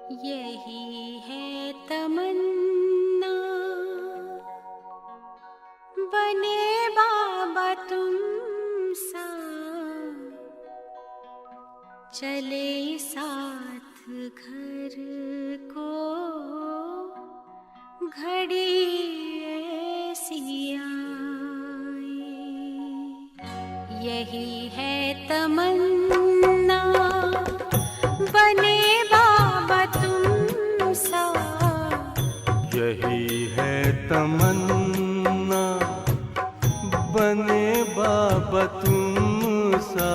यही है तमन्ना, बने बाबा तुम सा, चले साथ घर को घड़ी ऐसी आए। यही है तमन्ना, बने बाबा तुम सा। यही है तमन्ना, बने बाबा तुम सा,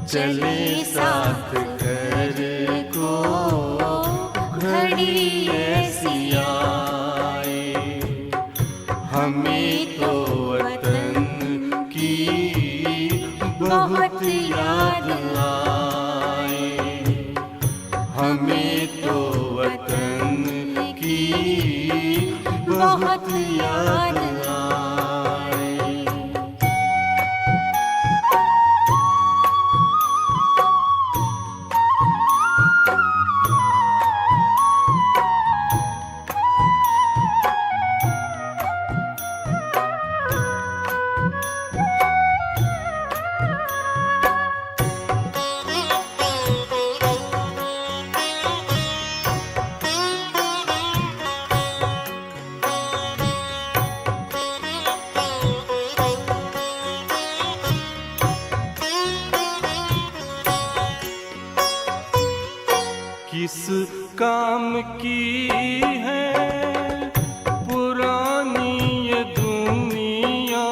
चले साथ घर को घड़ी ऐसी आए। हमें तो वतन की बहुत याद आए, हमें तो वतन की बहुत याद आए। किस काम की है पुरानी ये दुनिया,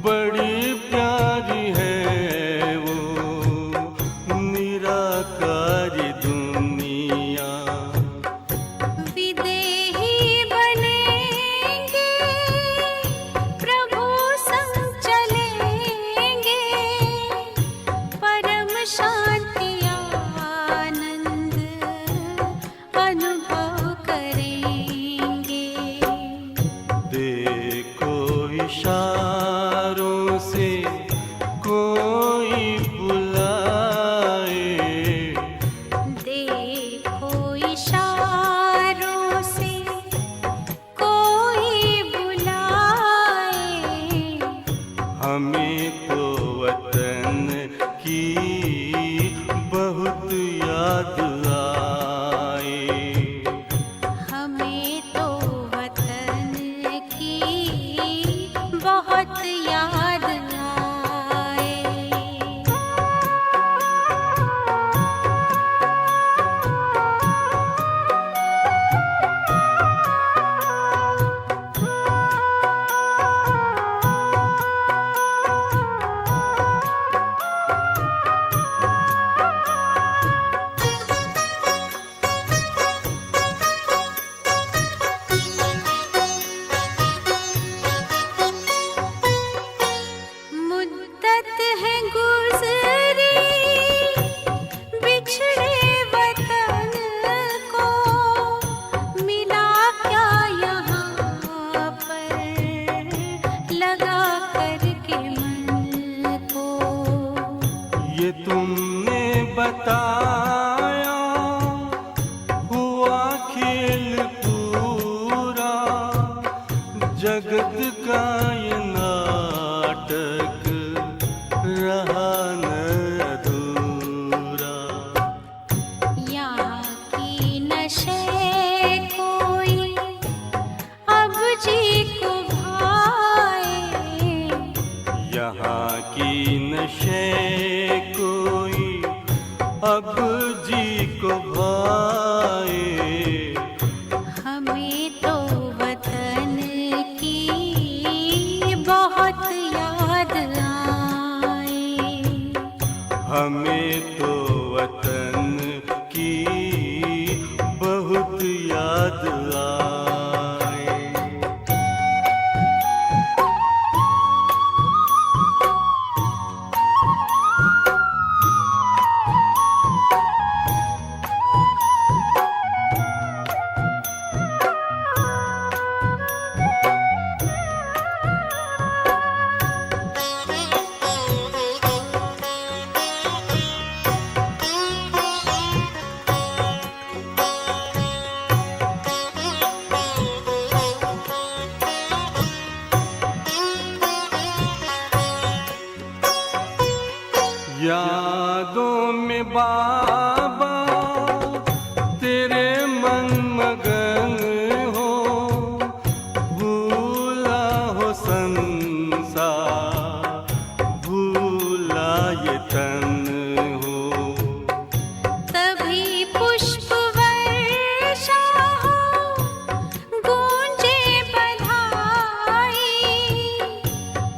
बड़ी प्यारी है वो निराकारी दुनिया। विदेही बनेंगे, प्रभु संग चलेंगे, परम शांति अनुभव करेंगे। देखो इशारों से कोई बुलाए, देखो इशारों से कोई बुलाए। हमें तो वतन की बहुत याद आए, हमें तो वतन की बहुत याद आए। मुद्दत है गुज़री बिछड़े वतन को, मिला क्या यहाँ पर लगा करके मन को। ये तुमने बताया हुआ खेल पूरा, जगत का ये नाटक रहा न अधूरा। यहाँ की नशे कोई अब जी को भाए, यहाँ की नशे कोई अब जी को भाए। हमें तो वतन की बहुत याद आए, हमें तो वतन की बहुत याद आए। में बाबा तेरे मन मगन हो, भूला हो संसार, भूला ये तन हो। तभी पुष्प वर्षा हो, गूंजे बधाई,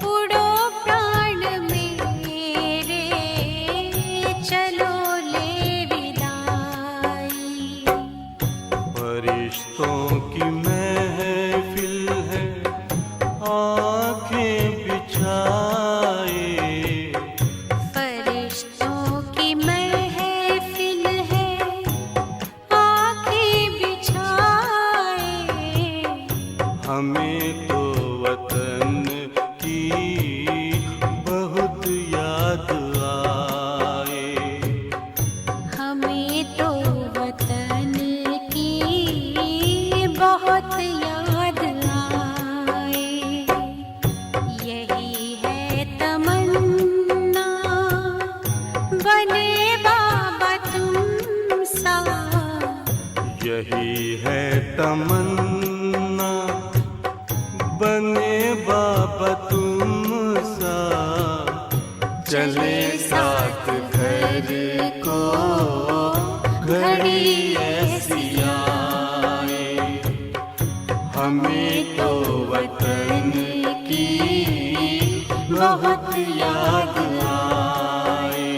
उड़ो प्राण मेरे, चलो ले विदाई। फरिश्तों की महफिल है, आंखें बिछाए, फरिश्तों की महफिल है, आंखें बिछाए। हमें तो वतन की बहुत याद आए। हमें तो वतन की बहुत याद आए। यही है तमन्ना, बने बाबा तुम सा। यही है तमन्ना, बने बाबा तुम सा। चले साथ घर को घड़ी ऐसी आए, हमें तो वतन की बहुत याद आए।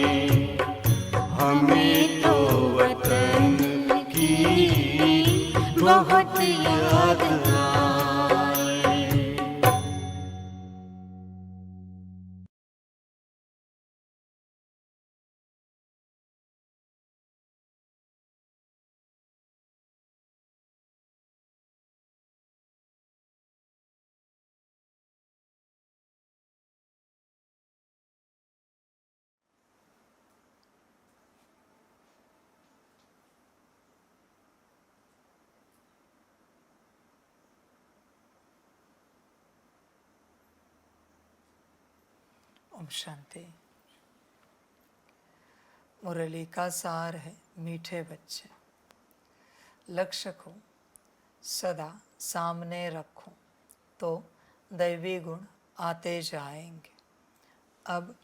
हमें तो वतन की बहुत याद आए। ओम शांति। मुरली का सार है मीठे बच्चे, लक्ष्य को सदा सामने रखो तो दैवी गुण आते जाएंगे। अब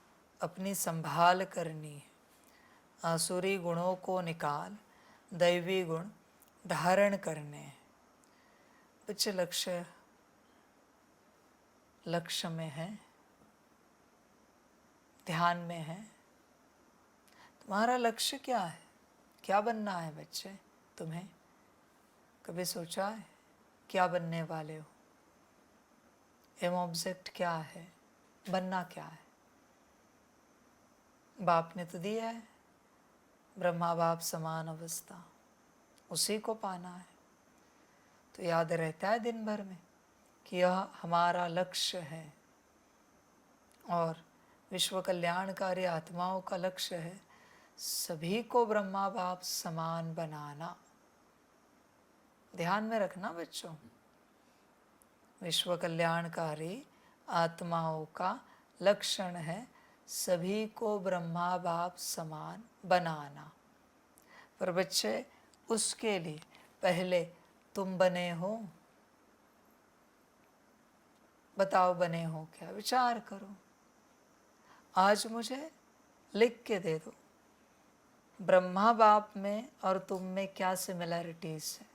अपनी संभाल करनी है, आसुरी गुणों को निकाल दैवी गुण धारण करने हैं। बच्चे लक्ष्य में है, ध्यान में है। तुम्हारा लक्ष्य क्या है? क्या बनना है बच्चे तुम्हें? कभी सोचा है क्या बनने वाले हो? एम ऑब्जेक्ट क्या है? बनना क्या है? बाप ने तो दिया है ब्रह्मा बाप समान अवस्था, उसी को पाना है। तो याद रहता है दिन भर में कि यह हमारा लक्ष्य है। और विश्व कल्याणकारी आत्माओं का लक्ष्य है सभी को ब्रह्मा बाप समान बनाना। ध्यान में रखना बच्चों, विश्व कल्याणकारी आत्माओं का लक्षण है सभी को ब्रह्मा बाप समान बनाना। पर बच्चे उसके लिए पहले तुम बने हो। बताओ बने हो क्या? विचार करो। आज मुझे लिख के दे दो, ब्रह्मा बाप में और तुम में क्या सिमिलरिटीज है,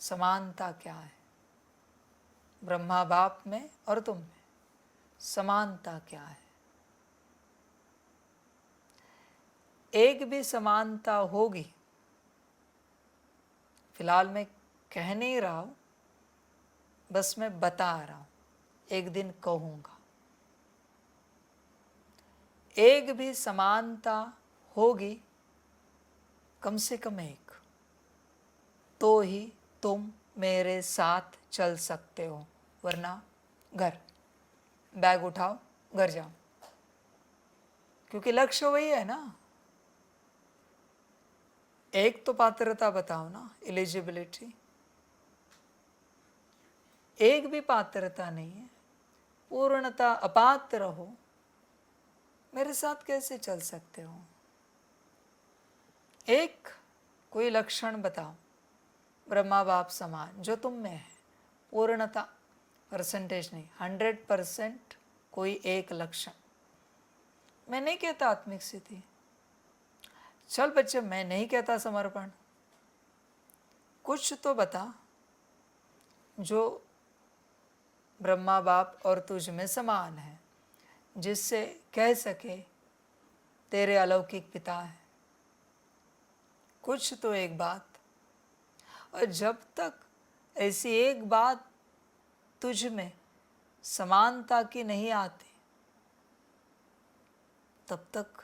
समानता क्या है? ब्रह्मा बाप में और तुम में समानता क्या है? एक भी समानता होगी, फिलहाल मैं कह नहीं रहा हूं, बस मैं बता रहा हूं, एक दिन कहूंगा। एक भी समानता होगी, कम से कम एक, तो ही तुम मेरे साथ चल सकते हो, वरना घर बैग उठाओ घर जाओ। क्योंकि लक्ष्य वही है ना। एक तो पात्रता बताओ ना, एलिजिबिलिटी। एक भी पात्रता नहीं है, पूर्णता अपात्र हो, मेरे साथ कैसे चल सकते हो? एक कोई लक्षण बताओ ब्रह्मा बाप समान जो तुम में है, पूर्णता, परसेंटेज नहीं, 100% कोई एक लक्षण। मैं नहीं कहता आत्मिक स्थिति, चल बच्चे मैं नहीं कहता समर्पण, कुछ तो बता जो ब्रह्मा बाप और तुझ में समान है, जिससे कह सके तेरे अलौकिक पिता है। कुछ तो एक बात, और जब तक ऐसी एक बात तुझ में समानता की नहीं आती तब तक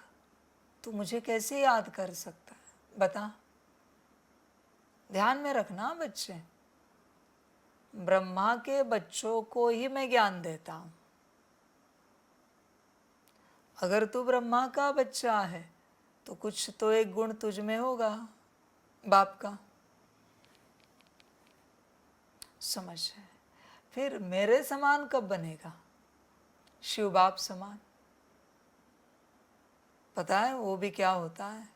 तू मुझे कैसे याद कर सकता है, बता। ध्यान में रखना बच्चे, ब्रह्मा के बच्चों को ही मैं ज्ञान देता हूं। अगर तू ब्रह्मा का बच्चा है तो कुछ तो एक गुण तुझ में होगा बाप का, समझ है। फिर मेरे समान कब बनेगा? शिव बाप समान। पता है वो भी क्या होता है?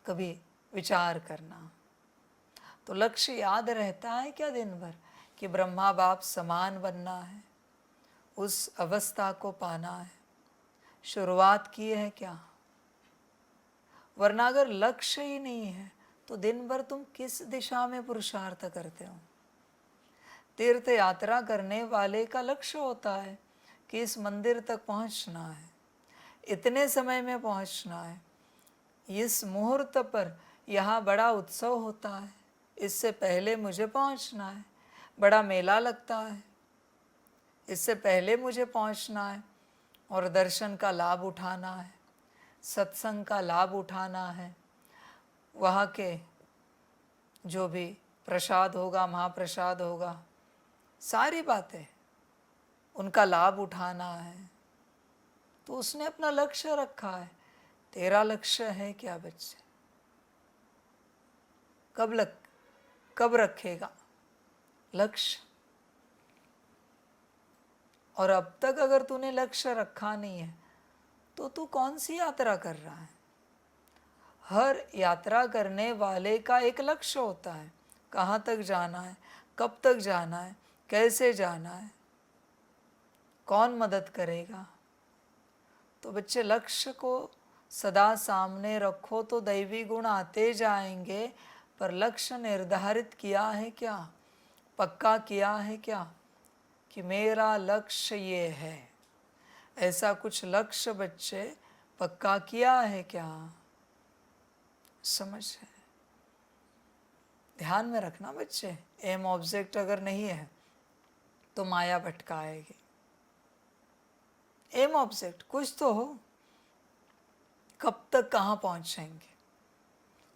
कभी विचार करना तो लक्ष्य याद रहता है क्या दिन भर कि ब्रह्मा बाप समान बनना है, उस अवस्था को पाना है। शुरुआत की है क्या? वरना अगर लक्ष्य ही नहीं है तो दिन भर तुम किस दिशा में पुरुषार्थ करते हो? तीर्थ यात्रा करने वाले का लक्ष्य होता है कि इस मंदिर तक पहुंचना है, इतने समय में पहुंचना है, इस मुहूर्त पर यहाँ बड़ा उत्सव होता है, इससे पहले मुझे पहुंचना है, बड़ा मेला लगता है, इससे पहले मुझे पहुंचना है और दर्शन का लाभ उठाना है, सत्संग का लाभ उठाना है, वहाँ के जो भी प्रसाद होगा, महाप्रसाद होगा, सारी बातें उनका लाभ उठाना है। तो उसने अपना लक्ष्य रखा है। तेरा लक्ष्य है क्या बच्चे? कब रखेगा लक्ष्य? और अब तक अगर तूने लक्ष्य रखा नहीं है तो तू कौन सी यात्रा कर रहा है? हर यात्रा करने वाले का एक लक्ष्य होता है, कहाँ तक जाना है, कब तक जाना है, कैसे जाना है, कौन मदद करेगा। तो बच्चे लक्ष्य को सदा सामने रखो तो दैवी गुण आते जाएंगे, पर लक्ष्य निर्धारित किया है क्या, पक्का किया है क्या कि मेरा लक्ष्य ये है? ऐसा कुछ लक्ष्य बच्चे पक्का किया है क्या? समझ है। ध्यान में रखना बच्चे, एम ऑब्जेक्ट अगर नहीं है तो माया भटकाएगी। एम ऑब्जेक्ट कुछ तो हो, कब तक कहाँ पहुँचेंगे,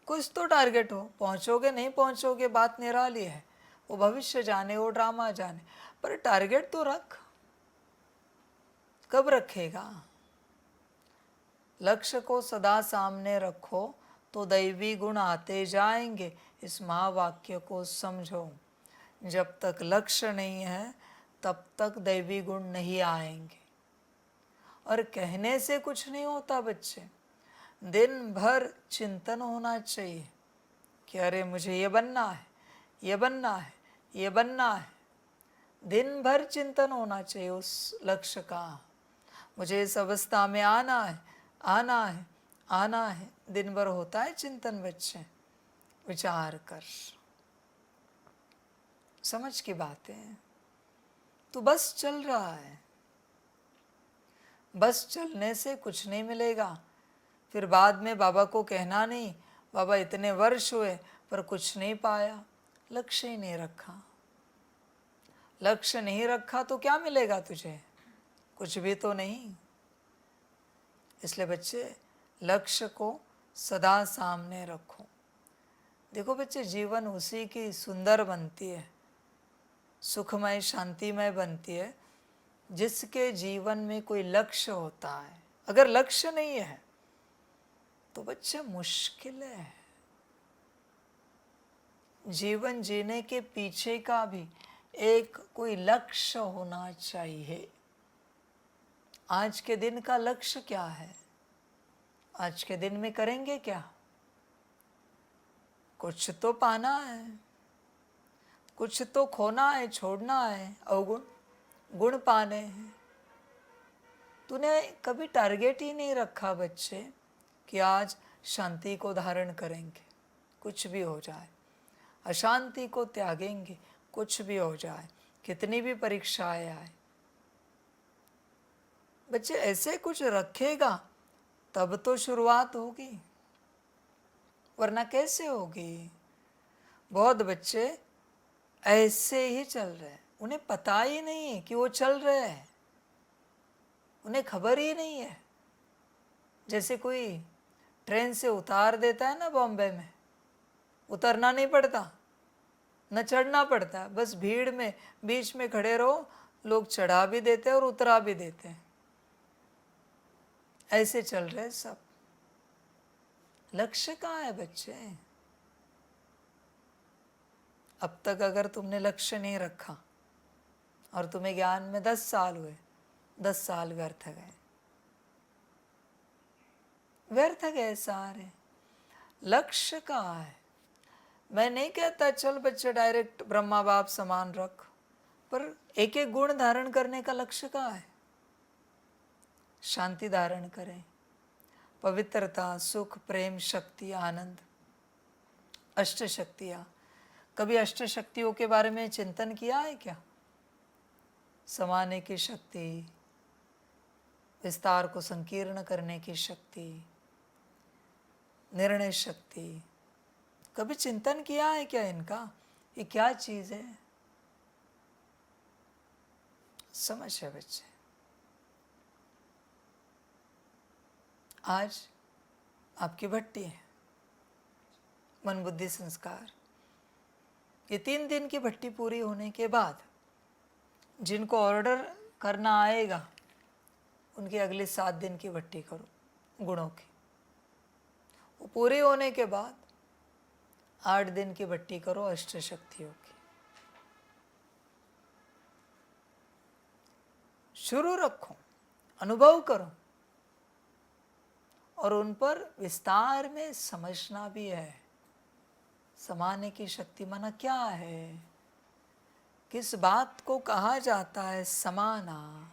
कुछ तो टारगेट हो। पहुँचोगे नहीं पहुँचोगे बात निराली है, वो भविष्य जाने, वो ड्रामा जाने, पर टारगेट तो रख। कब रखेगा? लक्ष्य को सदा सामने रखो तो दैवी गुण आते जाएंगे। इस महावाक्य को समझो, जब तक लक्ष्य नहीं है तब तक दैवी गुण नहीं आएंगे। और कहने से कुछ नहीं होता बच्चे, दिन भर चिंतन होना चाहिए कि अरे मुझे ये बनना है, ये बनना है, ये बनना है। दिन भर चिंतन होना चाहिए उस लक्ष्य का। मुझे इस अवस्था में आना है, आना है, आना है। दिन भर होता है चिंतन बच्चे, विचार कर। समझ की बातें। तू बस चल रहा है, बस चलने से कुछ नहीं मिलेगा। फिर बाद में बाबा को कहना नहीं, बाबा इतने वर्ष हुए पर कुछ नहीं पाया, लक्ष्य ही नहीं रखा। लक्ष्य नहीं रखा तो क्या मिलेगा तुझे? कुछ भी तो नहीं। इसलिए बच्चे लक्ष्य को सदा सामने रखो। देखो बच्चे, जीवन उसी की सुंदर बनती है, सुखमय शांतिमय बनती है जिसके जीवन में कोई लक्ष्य होता है। अगर लक्ष्य नहीं है तो बच्चे मुश्किल है। जीवन जीने के पीछे का भी एक कोई लक्ष्य होना चाहिए। आज के दिन का लक्ष्य क्या है? आज के दिन में करेंगे क्या? कुछ तो पाना है, कुछ तो खोना है, छोड़ना है, अवगुण गुण पाने हैं। तूने कभी टारगेट ही नहीं रखा बच्चे कि आज शांति को धारण करेंगे, कुछ भी हो जाए, अशांति को त्यागेंगे, कुछ भी हो जाए, कितनी भी परीक्षाएं आए। बच्चे ऐसे कुछ रखेगा तब तो शुरुआत होगी, वरना कैसे होगी? बहुत बच्चे ऐसे ही चल रहे हैं, उन्हें पता ही नहीं है कि वो चल रहे हैं, उन्हें खबर ही नहीं है। जैसे कोई ट्रेन से उतार देता है ना बॉम्बे में, उतरना नहीं पड़ता, न चढ़ना पड़ता है, बस भीड़ में बीच में खड़े रहो, लोग चढ़ा भी देते हैं और उतरा भी देते हैं। ऐसे चल रहे सब। लक्ष्य कहाँ है बच्चे? अब तक अगर तुमने लक्ष्य नहीं रखा और तुम्हें ज्ञान में 10 साल हुए, 10 साल व्यर्थ गए, व्यर्थ गए सारे। लक्ष्य कहाँ है? मैं नहीं कहता चल बच्चे डायरेक्ट ब्रह्मा बाप समान रख, पर एक एक गुण धारण करने का लक्ष्य कहाँ है? शांति धारण करें, पवित्रता, सुख, प्रेम, शक्ति, आनंद, अष्ट शक्तियाँ। कभी अष्ट शक्तियों के बारे में चिंतन किया है क्या? समाने की शक्ति, विस्तार को संकीर्ण करने की शक्ति, निर्णय शक्ति, कभी चिंतन किया है क्या इनका? ये क्या चीज है? समझ है बच्चे। आज आपकी भट्टी है, मन बुद्धि संस्कार। ये 3 दिन की भट्टी पूरी होने के बाद जिनको ऑर्डर करना आएगा उनकी अगले 7 दिन की भट्टी करो गुणों की। वो पूरी होने के बाद 8 दिन की भट्टी करो अष्ट शक्तियों की। शुरू रखो, अनुभव करो और उन पर विस्तार में समझना भी है। समाने की शक्ति माना क्या है, किस बात को कहा जाता है समाना?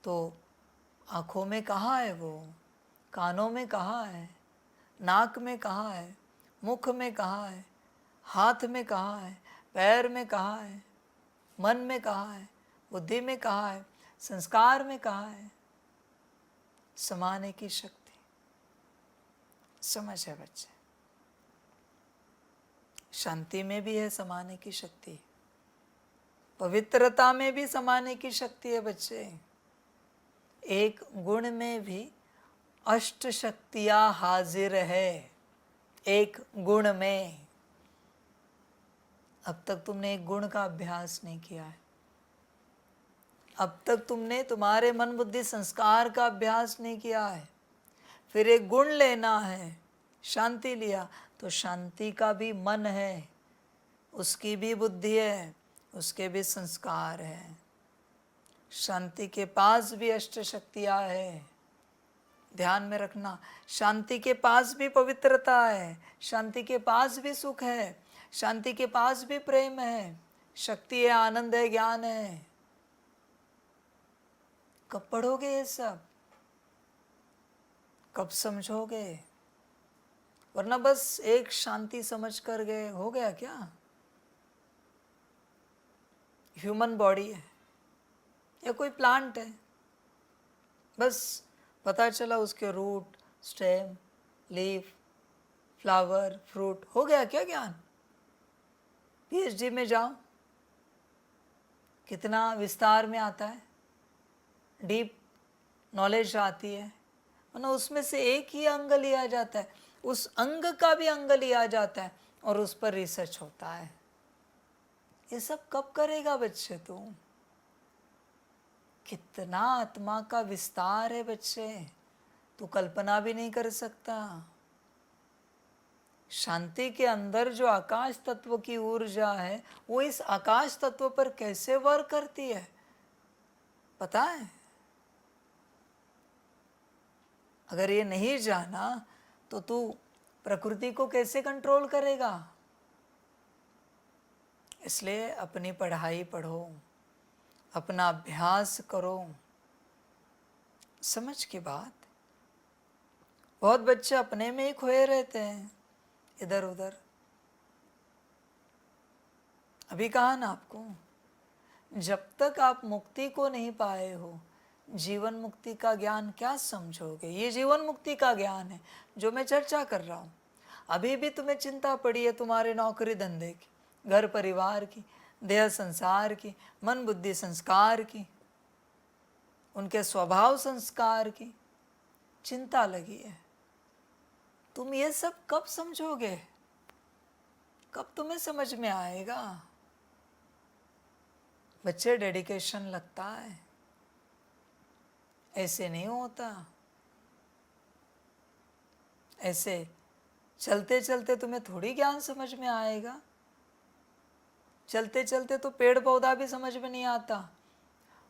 तो आँखों में कहाँ है वो, कानों में कहाँ है, नाक में कहाँ है, मुख में कहाँ है, हाथ में कहाँ है, पैर में कहाँ है, मन में कहाँ है, बुद्धि में कहाँ है, संस्कार में कहाँ है? समाने की शक्ति। समझ है बच्चे? शांति में भी है समाने की शक्ति, पवित्रता में भी समाने की शक्ति है बच्चे। एक गुण में भी अष्ट शक्तियां हाजिर है, एक गुण में। अब तक तुमने एक गुण का अभ्यास नहीं किया है, अब तक तुमने तुम्हारे मन बुद्धि संस्कार का अभ्यास नहीं किया है। फिर एक गुण लेना है, शांति लिया तो शांति का भी मन है, उसकी भी बुद्धि है, उसके भी संस्कार है। शांति के पास भी अष्ट शक्तियाँ है, ध्यान में रखना। शांति के पास भी पवित्रता है, शांति के पास भी सुख है, शांति के पास भी प्रेम है, शक्ति है, आनंद है, ज्ञान है। कब पढ़ोगे ये सब? कब समझोगे? वरना बस एक शांति समझ कर गए, हो गया क्या? ह्यूमन बॉडी है या कोई प्लांट है, बस पता चला उसके root, stem, leaf, flower, fruit, हो गया क्या ज्ञान? पीएचडी में जाओ, कितना विस्तार में आता है, डीप नॉलेज आती है, वरना उसमें से एक ही अंग लिया जाता है, उस अंग का भी अंग लिया जाता है और उस पर रिसर्च होता है। ये सब कब करेगा बच्चे? तुम कितना आत्मा का विस्तार है बच्चे, तू कल्पना भी नहीं कर सकता। शांति के अंदर जो आकाश तत्व की ऊर्जा है वो इस आकाश तत्व पर कैसे वर्क करती है पता है? अगर ये नहीं जाना तो तू प्रकृति को कैसे कंट्रोल करेगा? इसलिए अपनी पढ़ाई पढ़ो, अपना अभ्यास करो। समझ की बात। बहुत बच्चे अपने में ही खोए रहते हैं, इधर उधर। अभी कहा ना आपको, जब तक आप मुक्ति को नहीं पाए हो, जीवन मुक्ति का ज्ञान क्या समझोगे? ये जीवन मुक्ति का ज्ञान है जो मैं चर्चा कर रहा हूँ। अभी भी तुम्हें चिंता पड़ी है तुम्हारे नौकरी धंधे की, घर परिवार की, देह संसार की, मन बुद्धि संस्कार की, उनके स्वभाव संस्कार की चिंता लगी है। तुम ये सब कब समझोगे? कब तुम्हें समझ में आएगा? बच्चे, डेडिकेशन लगता है, ऐसे नहीं होता। ऐसे चलते चलते तुम्हें थोड़ी ज्ञान समझ में आएगा। चलते चलते तो पेड़ पौधा भी समझ में नहीं आता,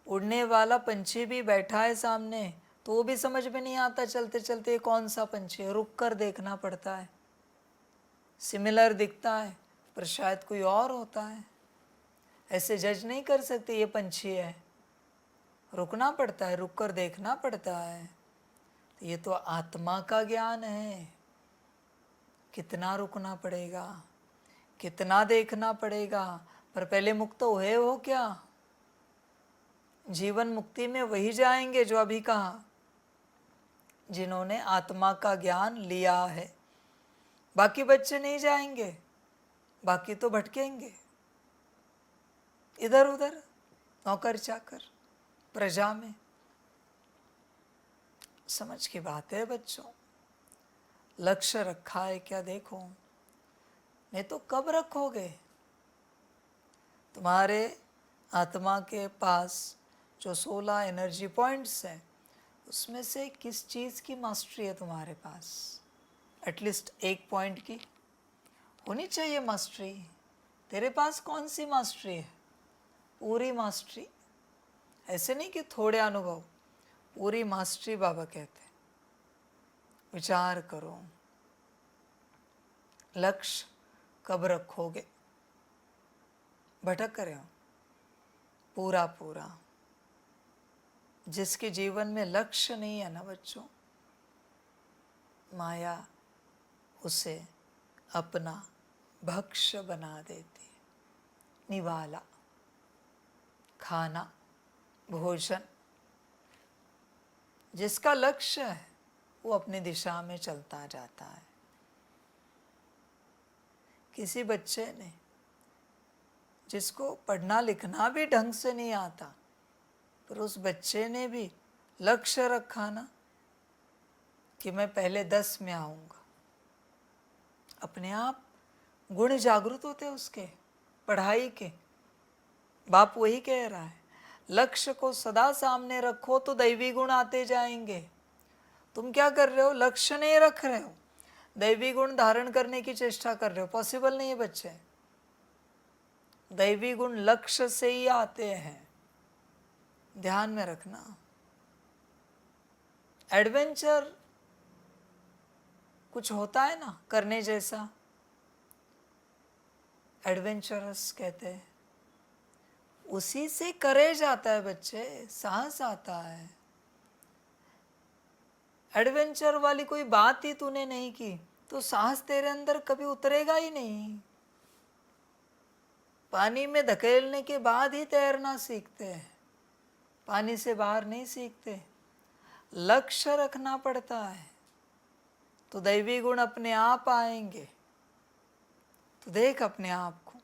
उड़ने वाला पंछी भी बैठा है सामने तो वो भी समझ में नहीं आता चलते चलते कौन सा पंछी है, रुक कर देखना पड़ता है। सिमिलर दिखता है पर शायद कोई और होता है। ऐसे जज नहीं कर सकते ये पंछी है, रुकना पड़ता है, रुक कर देखना पड़ता है। तो ये तो आत्मा का ज्ञान है। कितना रुकना पड़ेगा, कितना देखना पड़ेगा। पर पहले मुक्त हुए हो क्या? जीवन मुक्ति में वही जाएंगे जो अभी कहा, जिन्होंने आत्मा का ज्ञान लिया है। बाकी बच्चे नहीं जाएंगे, बाकी तो भटकेंगे इधर उधर, नौकर चाकर, प्रजा में। समझ की बात है बच्चों। लक्ष्य रखा है क्या? देखो, नहीं तो कब रखोगे? तुम्हारे आत्मा के पास जो 16 एनर्जी पॉइंट्स हैं, उसमें से किस चीज़ की मास्टरी है तुम्हारे पास? एटलीस्ट एक पॉइंट की होनी चाहिए मास्टरी। तेरे पास कौन सी मास्टरी है? पूरी मास्टरी। ऐसे नहीं कि थोड़े अनुभव, पूरी मास्टरी बाबा कहते हैं। विचार करो, लक्ष्य कब रखोगे? भटक रहे हो पूरा पूरा। जिसके जीवन में लक्ष्य नहीं है ना बच्चों, माया उसे अपना भक्ष्य बना देती है। निवाला, खाना, भोजन। जिसका लक्ष्य है वो अपनी दिशा में चलता जाता है। किसी बच्चे ने, जिसको पढ़ना लिखना भी ढंग से नहीं आता, पर उस बच्चे ने भी लक्ष्य रखा ना कि मैं पहले 10 में आऊँगा। अपने आप गुण जागृत होते उसके, पढ़ाई के। बाप वही कह रहा है, लक्ष्य को सदा सामने रखो तो दैवी गुण आते जाएंगे। तुम क्या कर रहे हो? लक्ष्य नहीं रख रहे हो, दैवी गुण धारण करने की चेष्टा कर रहे हो। पॉसिबल नहीं है बच्चे। दैवी गुण लक्ष्य से ही आते हैं, ध्यान में रखना। एडवेंचर कुछ होता है ना करने जैसा, एडवेंचरस कहते हैं, उसी से करेज आता है बच्चे, साहस आता है। एडवेंचर वाली कोई बात ही तूने नहीं की तो साहस तेरे अंदर कभी उतरेगा ही नहीं। पानी में धकेलने के बाद ही तैरना सीखते हैं, पानी से बाहर नहीं सीखते। लक्ष्य रखना पड़ता है तो दैवी गुण अपने आप आएंगे। तो देख अपने आप को,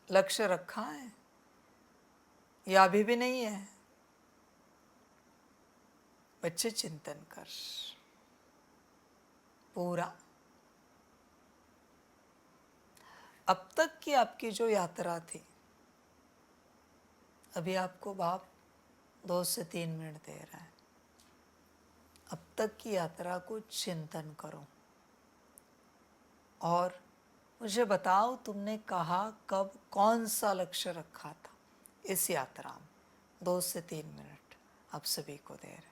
लक्ष्य रखा है या अभी भी नहीं है? बच्चे चिंतन कर पूरा। अब तक की आपकी जो यात्रा थी, अभी आपको बाप 2 से 3 मिनट दे रहा है। अब तक की यात्रा को चिंतन करो और मुझे बताओ तुमने कहा कब, कौन सा लक्ष्य रखा था इस यात्रा में। 2 से 3 मिनट आप सभी को दे रहे।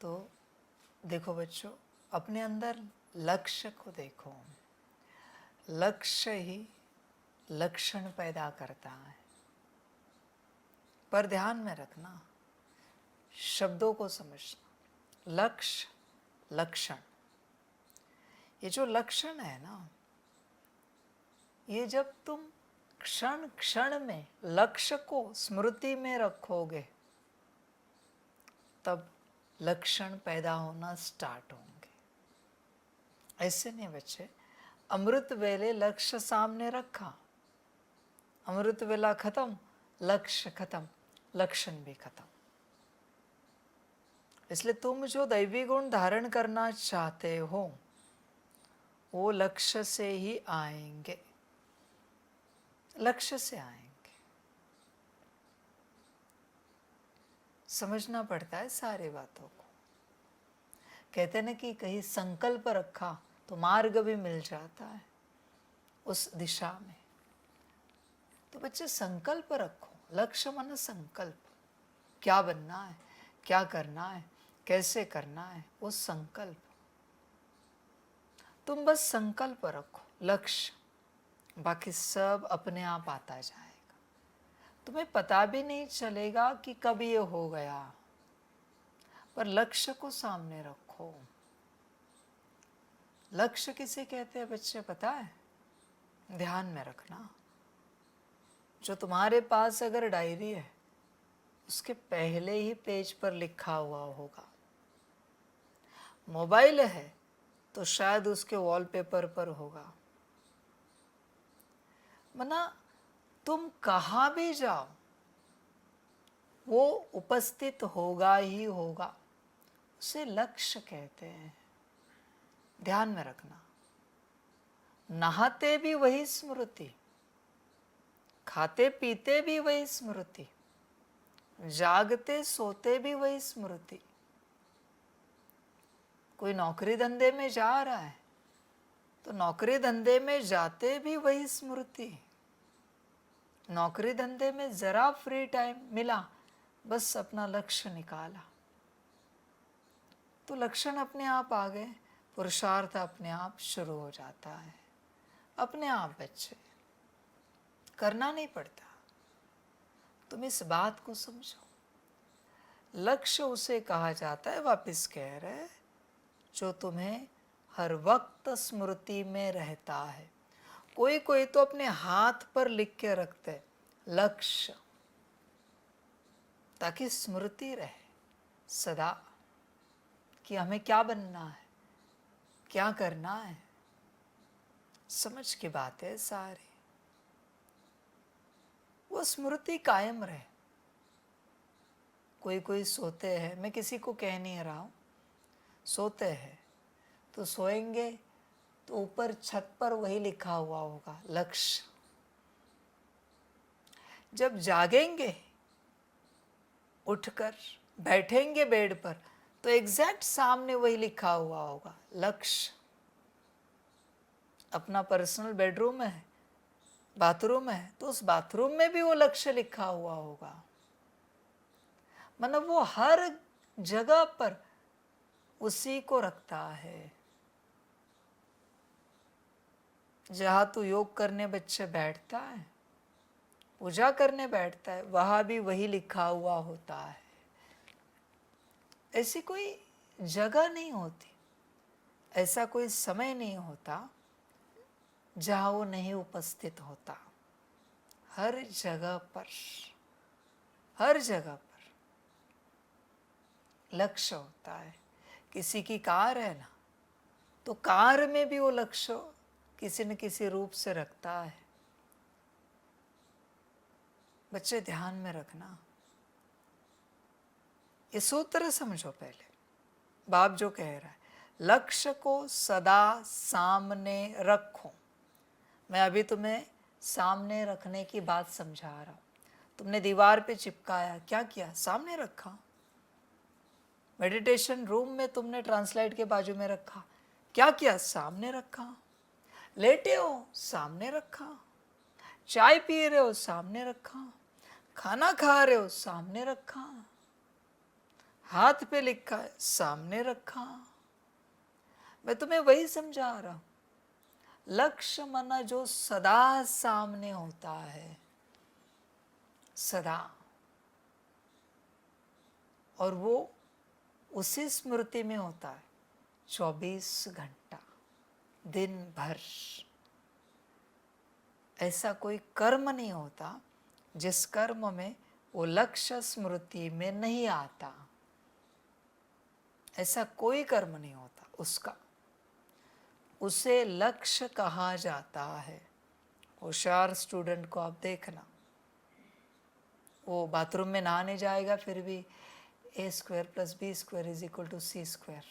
तो देखो बच्चों, अपने अंदर लक्ष्य को देखो। लक्ष्य ही लक्षण पैदा करता है। पर ध्यान में रखना, शब्दों को समझना। लक्ष्य, लक्षण, ये जो लक्षण है ना, ये जब तुम क्षण क्षण में लक्ष्य को स्मृति में रखोगे तब लक्षण पैदा होना स्टार्ट होंगे। ऐसे नहीं बच्चे, अमृत वेले लक्ष्य सामने रखा, अमृत वेला खत्म, लक्ष्य खत्म, लक्षण भी खत्म। इसलिए तुम जो दैवी गुण धारण करना चाहते हो वो लक्ष्य से ही आएंगे, लक्ष्य से आएंगे। समझना पड़ता है सारी बातों को। कहते हैं ना कि कहीं संकल्प रखा तो मार्ग भी मिल जाता है उस दिशा में। तो बच्चे संकल्प रखो, लक्ष्य माने संकल्प, क्या बनना है, क्या करना है, कैसे करना है, वो संकल्प। तुम बस संकल्प रखो, लक्ष्य, बाकी सब अपने आप आता जाएगा। तुम्हें पता भी नहीं चलेगा कि कब ये हो गया, पर लक्ष्य को सामने रखो। लक्ष्य किसे कहते हैं बच्चे पता है? ध्यान में रखना। जो तुम्हारे पास अगर डायरी है उसके पहले ही पेज पर लिखा हुआ होगा। मोबाइल है तो शायद उसके वॉलपेपर पर होगा। मना तुम कहाँ भी जाओ वो उपस्थित होगा ही होगा, उसे लक्ष्य कहते हैं। ध्यान में रखना। नहाते भी वही स्मृति, खाते पीते भी वही स्मृति, जागते सोते भी वही स्मृति। कोई नौकरी धंधे में जा रहा है तो नौकरी धंधे में जाते भी वही स्मृति। नौकरी धंधे में जरा फ्री टाइम मिला, बस अपना लक्ष्य निकाला तो लक्षण अपने आप आ गए, पुरुषार्थ अपने आप शुरू हो जाता है। अपने आप बच्चे, करना नहीं पड़ता। तुम इस बात को समझो। लक्ष्य उसे कहा जाता है, वापिस कह रहे, जो तुम्हें हर वक्त स्मृति में रहता है। कोई कोई तो अपने हाथ पर लिख के रखते लक्ष्य, ताकि स्मृति रहे सदा कि हमें क्या बनना है, क्या करना है। समझ की बात है सारी, वो स्मृति कायम रहे। कोई कोई सोते हैं, मैं किसी को कह नहीं रहा हूं, सोते हैं तो सोएंगे तो ऊपर छत पर वही लिखा हुआ होगा लक्ष्य। जब जागेंगे, उठकर बैठेंगे बेड पर तो एग्जैक्ट सामने वही लिखा हुआ होगा लक्ष्य। अपना पर्सनल बेडरूम है, बाथरूम है, तो उस बाथरूम में भी वो लक्ष्य लिखा हुआ होगा। मतलब वो हर जगह पर उसी को रखता है। जहां तू योग करने बच्चे बैठता है, पूजा करने बैठता है, वहां भी वही लिखा हुआ होता है। ऐसी कोई जगह नहीं होती, ऐसा कोई समय नहीं होता जहां वो नहीं उपस्थित होता। हर जगह पर, हर जगह पर लक्ष्य होता है। किसी की कार है ना, तो कार में भी वो लक्ष्य किसी न किसी रूप से रखता है। बच्चे ध्यान में रखना, ये सूत्र समझो पहले। बाप जो कह रहा है, लक्ष्य को सदा सामने रखो। मैं अभी तुम्हें सामने रखने की बात समझा रहा हूं। तुमने दीवार पे चिपकाया, क्या किया? सामने रखा। मेडिटेशन रूम में तुमने ट्रांसलाइट के बाजू में रखा, क्या किया? सामने रखा। लेटे हो, सामने रखा। चाय पी रहे हो, सामने रखा। खाना खा रहे हो, सामने रखा। हाथ पे लिखा है, सामने रखा। मैं तुम्हें वही समझा रहा हूं, लक्ष्य माना जो सदा सामने होता है, सदा, और वो उसी स्मृति में होता है 24 घंटा, दिन भर। ऐसा कोई कर्म नहीं होता जिस कर्म में वो लक्ष्य स्मृति में नहीं आता। ऐसा कोई कर्म नहीं होता उसका, उसे लक्ष्य कहा जाता है। होशियार स्टूडेंट को आप देखना, वो बाथरूम में नहाने जाएगा फिर भी a² + b² = c²,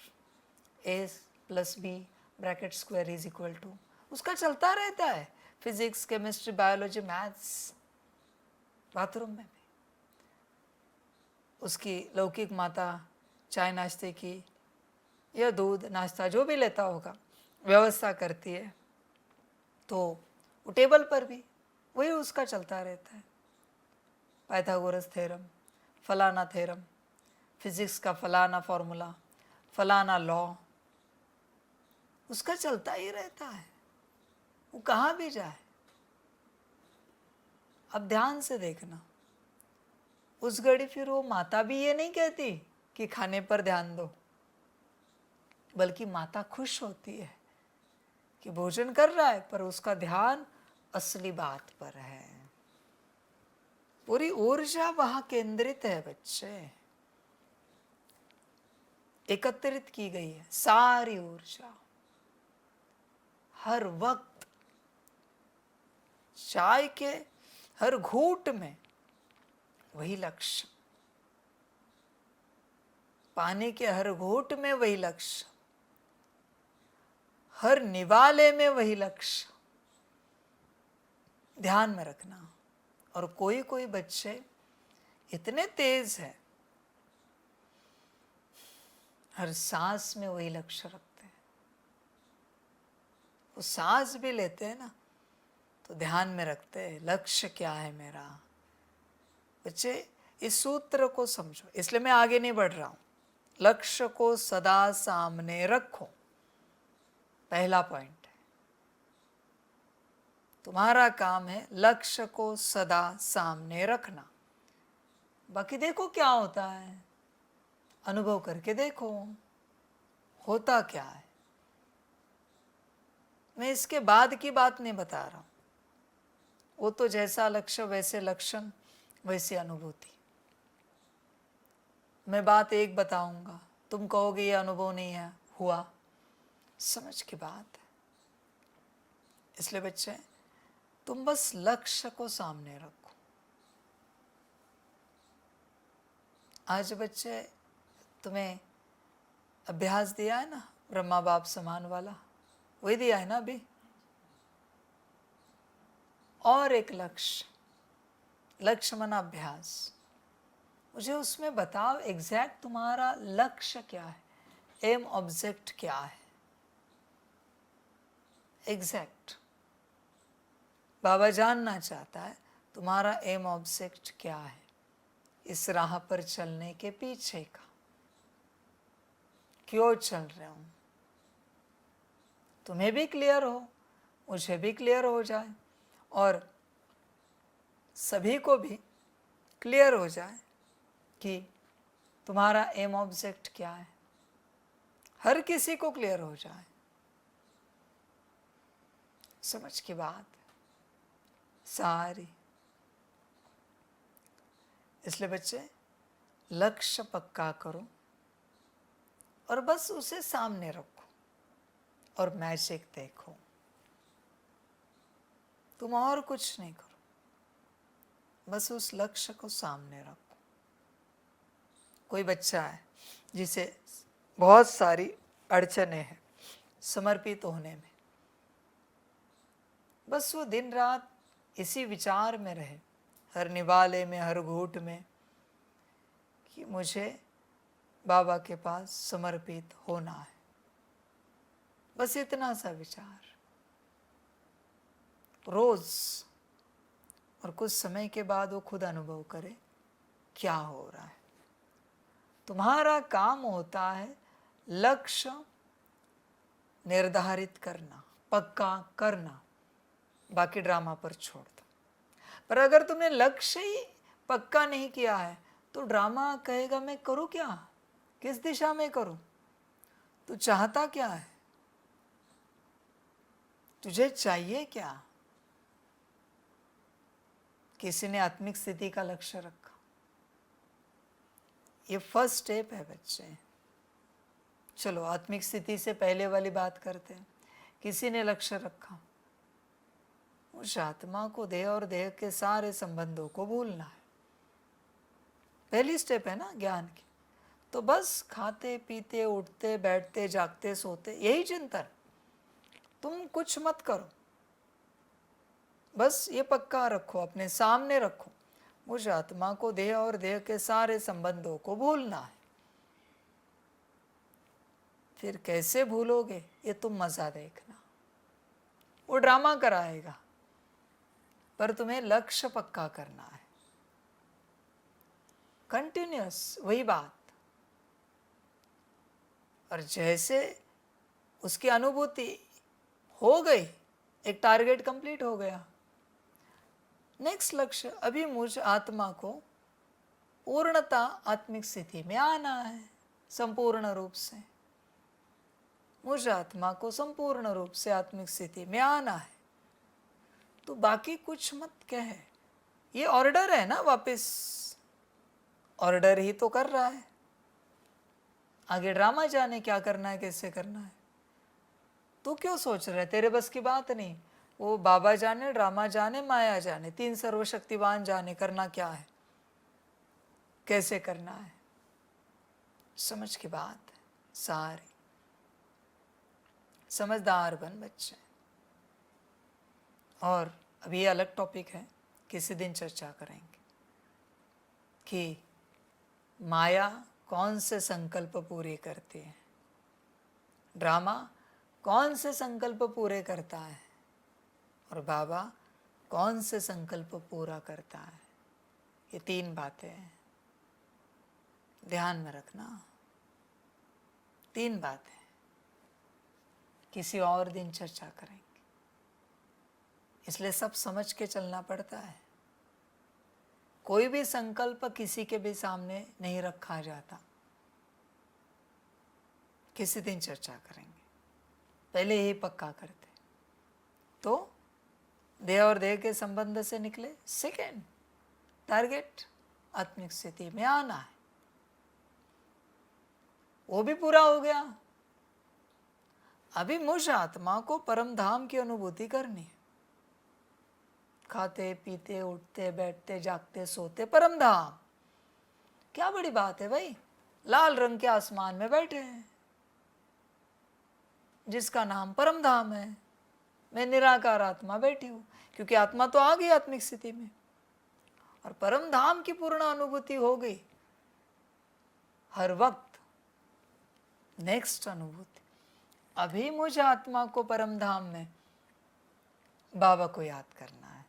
a + b bracket square is equal to, उसका चलता रहता है। Physics, chemistry, biology, maths, bathroom में भी उसकी लौकिक माता चाय नाश्ते की या दूध नाश्ता जो भी लेता होगा व्यवस्था करती है, तो वो टेबल पर भी वही उसका चलता रहता है। पाइथागोरस थ्योरम, फलाना थ्योरम, फिजिक्स का फलाना फॉर्मूला, फलाना लॉ, उसका चलता ही रहता है, वो कहाँ भी जाए। अब ध्यान से देखना, उस घड़ी फिर वो माता भी ये नहीं कहती कि खाने पर ध्यान दो, बल्कि माता खुश होती है कि भोजन कर रहा है पर उसका ध्यान असली बात पर है। पूरी ऊर्जा वहां केंद्रित है बच्चे, एकत्रित की गई है सारी ऊर्जा। हर वक्त चाय के हर घूंट में वही लक्ष्य, पानी के हर घूंट में वही लक्ष्य, हर निवाले में वही लक्ष्य, ध्यान में रखना। और कोई कोई बच्चे इतने तेज हैं, हर सांस में वही लक्ष्य रखते हैं। वो सांस भी लेते हैं ना तो ध्यान में रखते हैं लक्ष्य क्या है मेरा। बच्चे इस सूत्र को समझो, इसलिए मैं आगे नहीं बढ़ रहा हूं। लक्ष्य को सदा सामने रखो, पहला पॉइंट है। तुम्हारा काम है लक्ष्य को सदा सामने रखना। बाकी देखो क्या होता है, अनुभव करके देखो होता क्या है। मैं इसके बाद की बात नहीं बता रहा हूं, वो तो जैसा लक्ष्य वैसे लक्षण वैसी अनुभूति। मैं बात एक बताऊंगा, तुम कहोगे ये अनुभव नहीं है, हुआ, समझ की बात है। इसलिए बच्चे तुम बस लक्ष्य को सामने रखो। आज बच्चे तुम्हें अभ्यास दिया है ना, ब्रह्मा बाप समान वाला, वही दिया है ना अभी। और एक लक्ष्य, लक्ष्य माना अभ्यास। मुझे उसमें बताओ एग्जैक्ट तुम्हारा लक्ष्य क्या है, एम ऑब्जेक्ट क्या है एग्जैक्ट। बाबा जानना चाहता है तुम्हारा एम ऑब्जेक्ट क्या है इस राह पर चलने के पीछे का, क्यों चल रहे हो। तुम्हें भी क्लियर हो, मुझे भी क्लियर हो जाए, और सभी को भी क्लियर हो जाए कि तुम्हारा एम ऑब्जेक्ट क्या है। हर किसी को क्लियर हो जाए, समझ की बात सारी। इसलिए बच्चे लक्ष्य पक्का करो और बस उसे सामने रखो और मैजिक देखो। तुम और कुछ नहीं करो, बस उस लक्ष्य को सामने रखो। कोई बच्चा है जिसे बहुत सारी अड़चनें हैं समर्पित होने में, बस वो दिन रात इसी विचार में रहे, हर निवाले में, हर घूंट में, कि मुझे बाबा के पास समर्पित होना है। बस इतना सा विचार रोज, और कुछ समय के बाद वो खुद अनुभव करे क्या हो रहा है। तुम्हारा काम होता है लक्ष्य निर्धारित करना, पक्का करना, बाकी ड्रामा पर छोड़ दो। पर अगर तुमने लक्ष्य ही पक्का नहीं किया है तो ड्रामा कहेगा मैं करूं क्या, किस दिशा में करूं, तू चाहता क्या है, तुझे चाहिए क्या। किसी ने आत्मिक स्थिति का लक्ष्य रखा, ये फर्स्ट स्टेप है बच्चे। चलो आत्मिक स्थिति से पहले वाली बात करते हैं। किसी ने लक्ष्य रखा, उस आत्मा को देह और देह के सारे संबंधों को भूलना है। पहली स्टेप है ना ज्ञान की। तो बस खाते पीते उठते बैठते जागते सोते यही चिंतन, तुम कुछ मत करो, बस ये पक्का रखो, अपने सामने रखो, मुझ आत्मा को देह और देह के सारे संबंधों को भूलना है। फिर कैसे भूलोगे ये तुम मजा देखना, वो ड्रामा कराएगा, पर तुम्हें लक्ष्य पक्का करना है। कंटिन्यूअस वही बात। और जैसे उसकी अनुभूति हो गई, एक टारगेट कंप्लीट हो गया, नेक्स्ट लक्ष्य, अभी मुझ आत्मा को पूर्णता आत्मिक स्थिति में आना है, संपूर्ण रूप से मुझ आत्मा को संपूर्ण रूप से आत्मिक स्थिति में आना है। तो बाकी कुछ मत कहे, ये ऑर्डर है ना, वापस ऑर्डर ही तो कर रहा है। आगे ड्रामा जाने क्या करना है, कैसे करना है। तू क्यों सोच रहा है, तेरे बस की बात नहीं। वो बाबा जाने, ड्रामा जाने, माया जाने, तीन सर्वशक्तिवान जाने करना क्या है, कैसे करना है। समझ की बात है सारी। समझदार बन बच्चे। और अभी ये अलग टॉपिक है, किसी दिन चर्चा करेंगे कि माया कौन से संकल्प पूरे करती है, ड्रामा कौन से संकल्प पूरे करता है, और बाबा कौन से संकल्प पूरा करता है। ये तीन बातें हैं, ध्यान में रखना। तीन बातें किसी और दिन चर्चा करेंगे, इसलिए सब समझ के चलना पड़ता है। कोई भी संकल्प किसी के भी सामने नहीं रखा जाता। किसी दिन चर्चा करेंगे, पहले ही पक्का करते। तो देह और देह के संबंध से निकले सेकेंड टारगेट, आत्मिक स्थिति में आना है, वो भी पूरा हो गया। अभी मुझ आत्मा को परम धाम की अनुभूति करनी है। खाते पीते उठते बैठते जागते सोते परम धाम, क्या बड़ी बात है भाई। लाल रंग के आसमान में बैठे हैं जिसका नाम परम धाम है। मैं निराकार आत्मा बैठी हूं, क्योंकि आत्मा तो आ गई आत्मिक स्थिति में और परम धाम की पूर्ण अनुभूति हो गई। हर वक्त नेक्स्ट अनुभूति। अभी मुझे आत्मा को परम धाम में बाबा को याद करना है।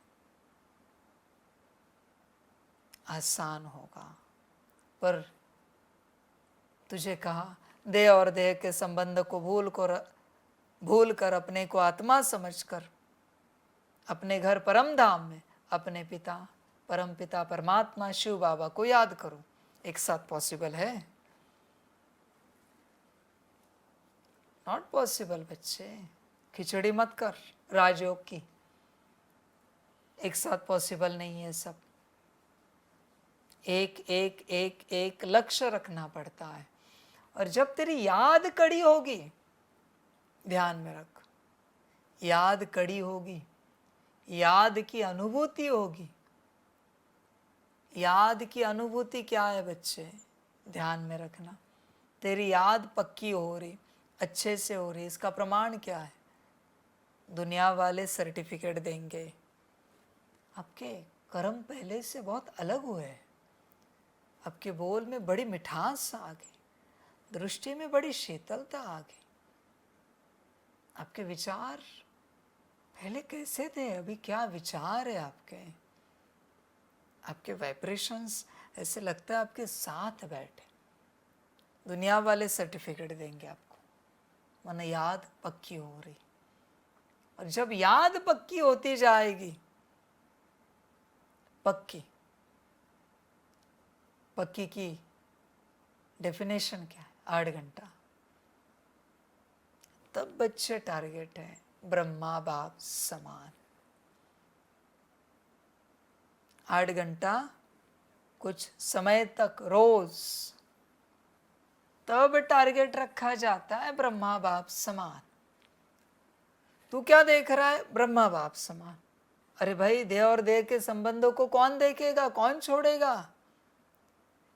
आसान होगा, पर तुझे कहा देह और देह के संबंध को भूल कर अपने को आत्मा समझकर अपने घर परम धाम में अपने पिता परम पिता परमात्मा शिव बाबा को याद करो। एक साथ पॉसिबल है? नॉट पॉसिबल बच्चे। खिचड़ी मत कर राजयोग की, एक साथ पॉसिबल नहीं है सब। एक एक एक एक लक्ष्य रखना पड़ता है। और जब तेरी याद कड़ी होगी, ध्यान में रख, याद कड़ी होगी, याद की अनुभूति होगी। याद की अनुभूति क्या है बच्चे, ध्यान में रखना। तेरी याद पक्की हो रही, अच्छे से हो रही, इसका प्रमाण क्या है? दुनिया वाले सर्टिफिकेट देंगे, आपके कर्म पहले से बहुत अलग हुए हैं, आपके बोल में बड़ी मिठास आ गई, दृष्टि में बड़ी शीतलता आ गई, आपके विचार पहले कैसे थे, अभी क्या विचार है आपके, आपके वाइब्रेशंस ऐसे लगता है आपके साथ बैठे। दुनिया वाले सर्टिफिकेट देंगे आपको, मन याद पक्की हो रही। और जब याद पक्की होती जाएगी, पक्की पक्की की डेफिनेशन क्या है? 8 घंटा। तब बच्चे टारगेट है ब्रह्मा बाप समान। 8 घंटा कुछ समय तक रोज, तब टारगेट रखा जाता है ब्रह्मा बाप समान। तू क्या देख रहा है? ब्रह्मा बाप समान। अरे भाई, देह और देह के संबंधों को कौन देखेगा, कौन छोड़ेगा?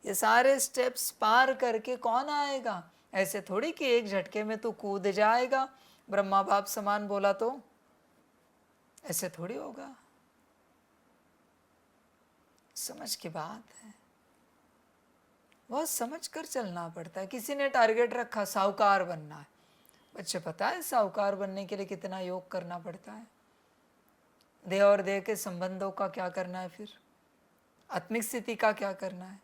ये सारे स्टेप्स पार करके कौन आएगा? ऐसे थोड़ी कि एक झटके में तू कूद जाएगा, ब्रह्मा बाप समान बोला तो ऐसे थोड़ी होगा। समझ की बात है, बहुत समझ कर चलना पड़ता है। किसी ने टारगेट रखा साहूकार बनना है। बच्चे, पता है साहूकार बनने के लिए कितना योग करना पड़ता है? देह और देह के संबंधों का क्या करना है, फिर आत्मिक स्थिति का क्या करना है,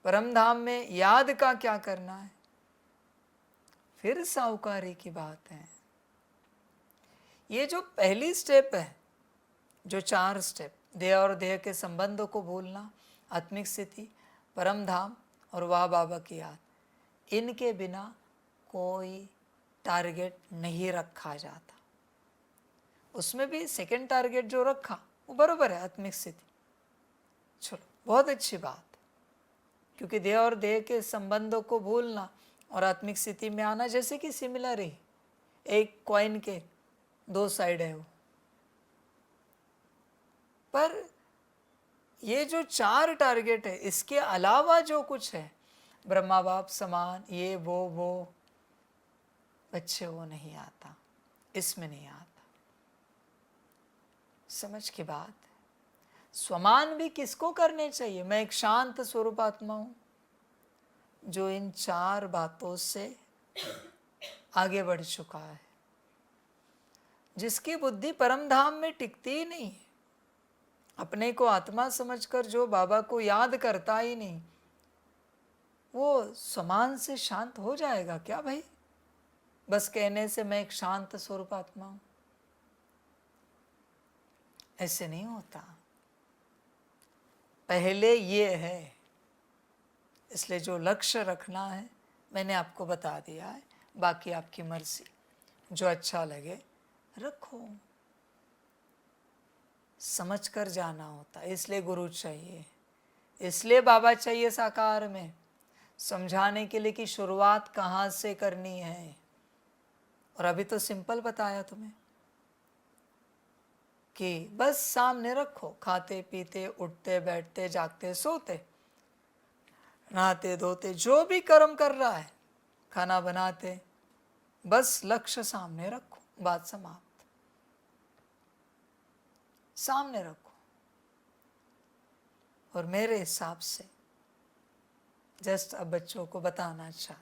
परम धाम में याद का क्या करना है, फिर साहूकारी की बात है। ये जो पहली स्टेप है, जो 4 स्टेप, देह और देह के संबंधों को भूलना, आत्मिक स्थिति, परम धाम और वाह बाबा की याद, इनके बिना कोई टारगेट नहीं रखा जाता। उसमें भी सेकंड टारगेट जो रखा वो बरोबर है, आत्मिक स्थिति। चलो, बहुत अच्छी बात, क्योंकि देह और देह के संबंधों को भूलना और आत्मिक स्थिति में आना जैसे कि सिमिलर ही, एक कॉइन के 2 साइड है वो। पर ये जो 4 टारगेट है, इसके अलावा जो कुछ है, ब्रह्मा बाप समान, ये वो बच्चे वो नहीं आता, इसमें नहीं आता। समझ की बात है। स्वमान भी किसको करने चाहिए? मैं एक शांत स्वरूप आत्मा हूं, जो इन 4 बातों से आगे बढ़ चुका है, जिसकी बुद्धि परम धाम में टिकती ही नहीं, अपने को आत्मा समझकर जो बाबा को याद करता ही नहीं, वो समान से शांत हो जाएगा क्या भाई? बस कहने से मैं एक शांत स्वरूप आत्मा हूं, ऐसे नहीं होता। पहले ये है, इसलिए जो लक्ष्य रखना है मैंने आपको बता दिया है, बाकी आपकी मर्जी, जो अच्छा लगे रखो। समझ कर जाना होता है, इसलिए गुरु चाहिए, इसलिए बाबा चाहिए साकार में, समझाने के लिए कि शुरुआत कहाँ से करनी है। और अभी तो सिंपल बताया तुम्हें कि बस सामने रखो, खाते पीते, उठते बैठते, जागते सोते, नहाते धोते, जो भी कर्म कर रहा है, खाना बनाते, बस लक्ष्य सामने रखो, बात समाप्त। सामने रखो। और मेरे हिसाब से जस्ट अब बच्चों को बताना अच्छा,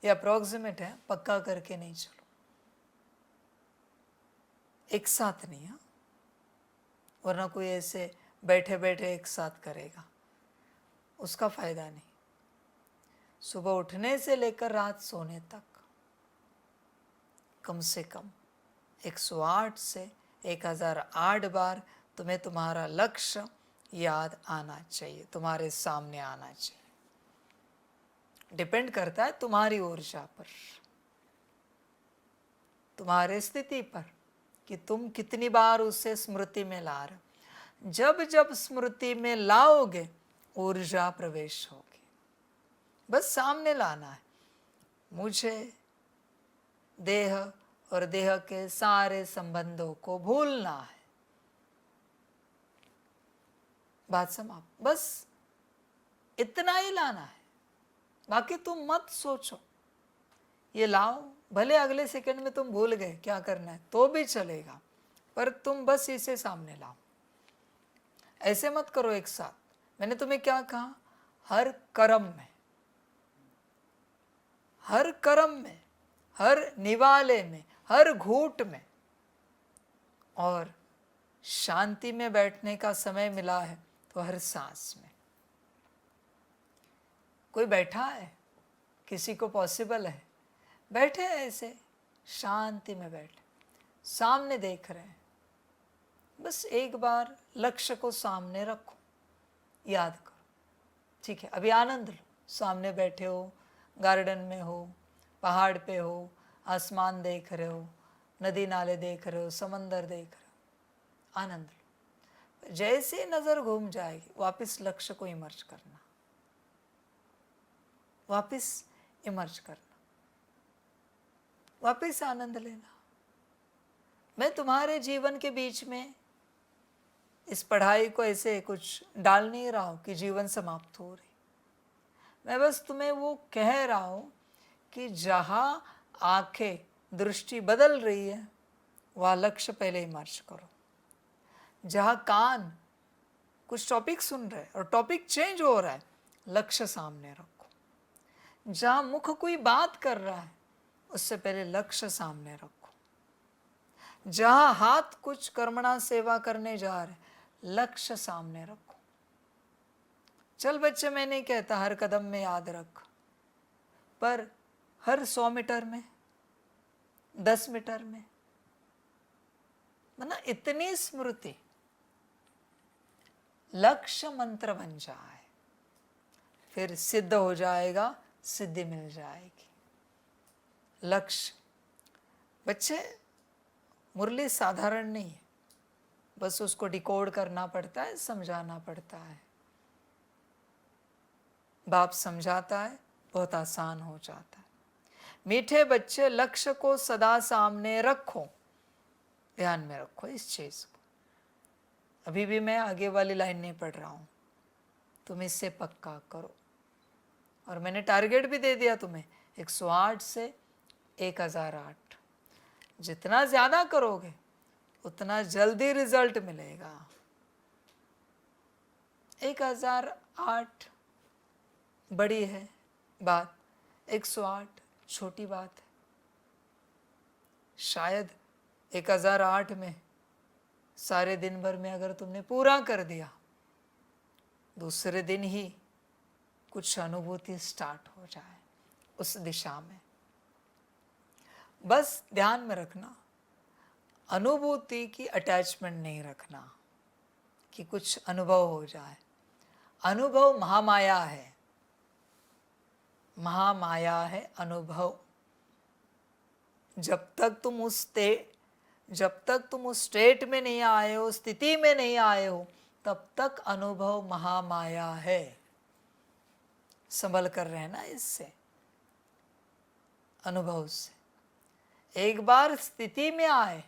ये अप्रोक्सीमेट है, पक्का करके नहीं चलो, एक साथ नहीं। हाँ, वरना कोई ऐसे बैठे बैठे एक साथ करेगा, उसका फायदा नहीं। सुबह उठने से लेकर रात सोने तक कम से कम 108 से 1008 बार तुम्हें तुम्हारा लक्ष्य याद आना चाहिए, तुम्हारे सामने आना चाहिए। डिपेंड करता है तुम्हारी ऊर्जा पर, तुम्हारे स्थिति पर, कि तुम कितनी बार उसे स्मृति में ला रहे। जब जब स्मृति में लाओगे ऊर्जा प्रवेश होगी। बस सामने लाना है, मुझे देह और देह के सारे संबंधों को भूलना है, बात समाप्त। बस इतना ही लाना है, बाकी तुम मत सोचो। ये लाओ, भले अगले सेकंड में तुम भूल गए क्या करना है तो भी चलेगा, पर तुम बस इसे सामने लाओ। ऐसे मत करो एक साथ। मैंने तुम्हें क्या कहा? हर कर्म में, हर कर्म में, हर निवाले में, हर घूंट में, और शांति में बैठने का समय मिला है तो हर सांस में। कोई बैठा है किसी को पॉसिबल है, बैठे ऐसे शांति में बैठे, सामने देख रहे हैं, बस एक बार लक्ष्य को सामने रखो, याद करो। ठीक है, अभी आनंद लो, सामने बैठे हो, गार्डन में हो, पहाड़ पे हो, आसमान देख रहे हो, नदी नाले देख रहे हो, समंदर देख रहे हो, आनंद लो। जैसे नजर घूम जाएगी वापस लक्ष्य को इमर्ज करना, वापस इमर्ज करना, वापस आनंद लेना। मैं तुम्हारे जीवन के बीच में इस पढ़ाई को ऐसे कुछ डाल नहीं रहा हूं कि जीवन समाप्त हो रही, मैं बस तुम्हें वो कह रहा हूं कि जहां आंखें दृष्टि बदल रही है वह लक्ष्य पहले इमर्ज करो। जहां कान कुछ टॉपिक सुन रहे और टॉपिक चेंज हो रहा है, लक्ष्य सामने रखो। जहां मुख कोई बात कर रहा है उससे पहले लक्ष्य सामने रखो। जहां हाथ कुछ कर्मणा सेवा करने जा रहे, लक्ष्य सामने रखो। चल बच्चे, मैं नहीं कहता हर कदम में याद रख, पर हर 100 मीटर में, 10 मीटर में, मतलब इतनी स्मृति लक्ष्य मंत्र बन जाए, फिर सिद्ध हो जाएगा, सिद्धि मिल जाएगी। लक्ष्य बच्चे, मुरली साधारण नहीं है, बस उसको डिकोड करना पड़ता है, समझाना पड़ता है। बाप समझाता है, बहुत आसान हो जाता है। मीठे बच्चे, लक्ष्य को सदा सामने रखो, ध्यान में रखो इस चीज को। अभी भी मैं आगे वाली लाइन नहीं पढ़ रहा हूं, तुम इससे पक्का करो। और मैंने टारगेट भी दे दिया तुम्हें, 108 से 1008। जितना ज्यादा करोगे उतना जल्दी रिजल्ट मिलेगा। 1008 बड़ी है बात, 108 छोटी बात है। शायद 1008 में सारे दिन भर में अगर तुमने पूरा कर दिया, दूसरे दिन ही कुछ अनुभूति स्टार्ट हो जाए उस दिशा में। बस ध्यान में रखना, अनुभूति की अटैचमेंट नहीं रखना कि कुछ अनुभव हो जाए। अनुभव महामाया है, महामाया है अनुभव। जब तक तुम उस स्टेट में नहीं आए हो, स्थिति में नहीं आए हो, तब तक अनुभव महामाया है। संभल कर रहना इससे, अनुभव से। एक बार स्थिति में आए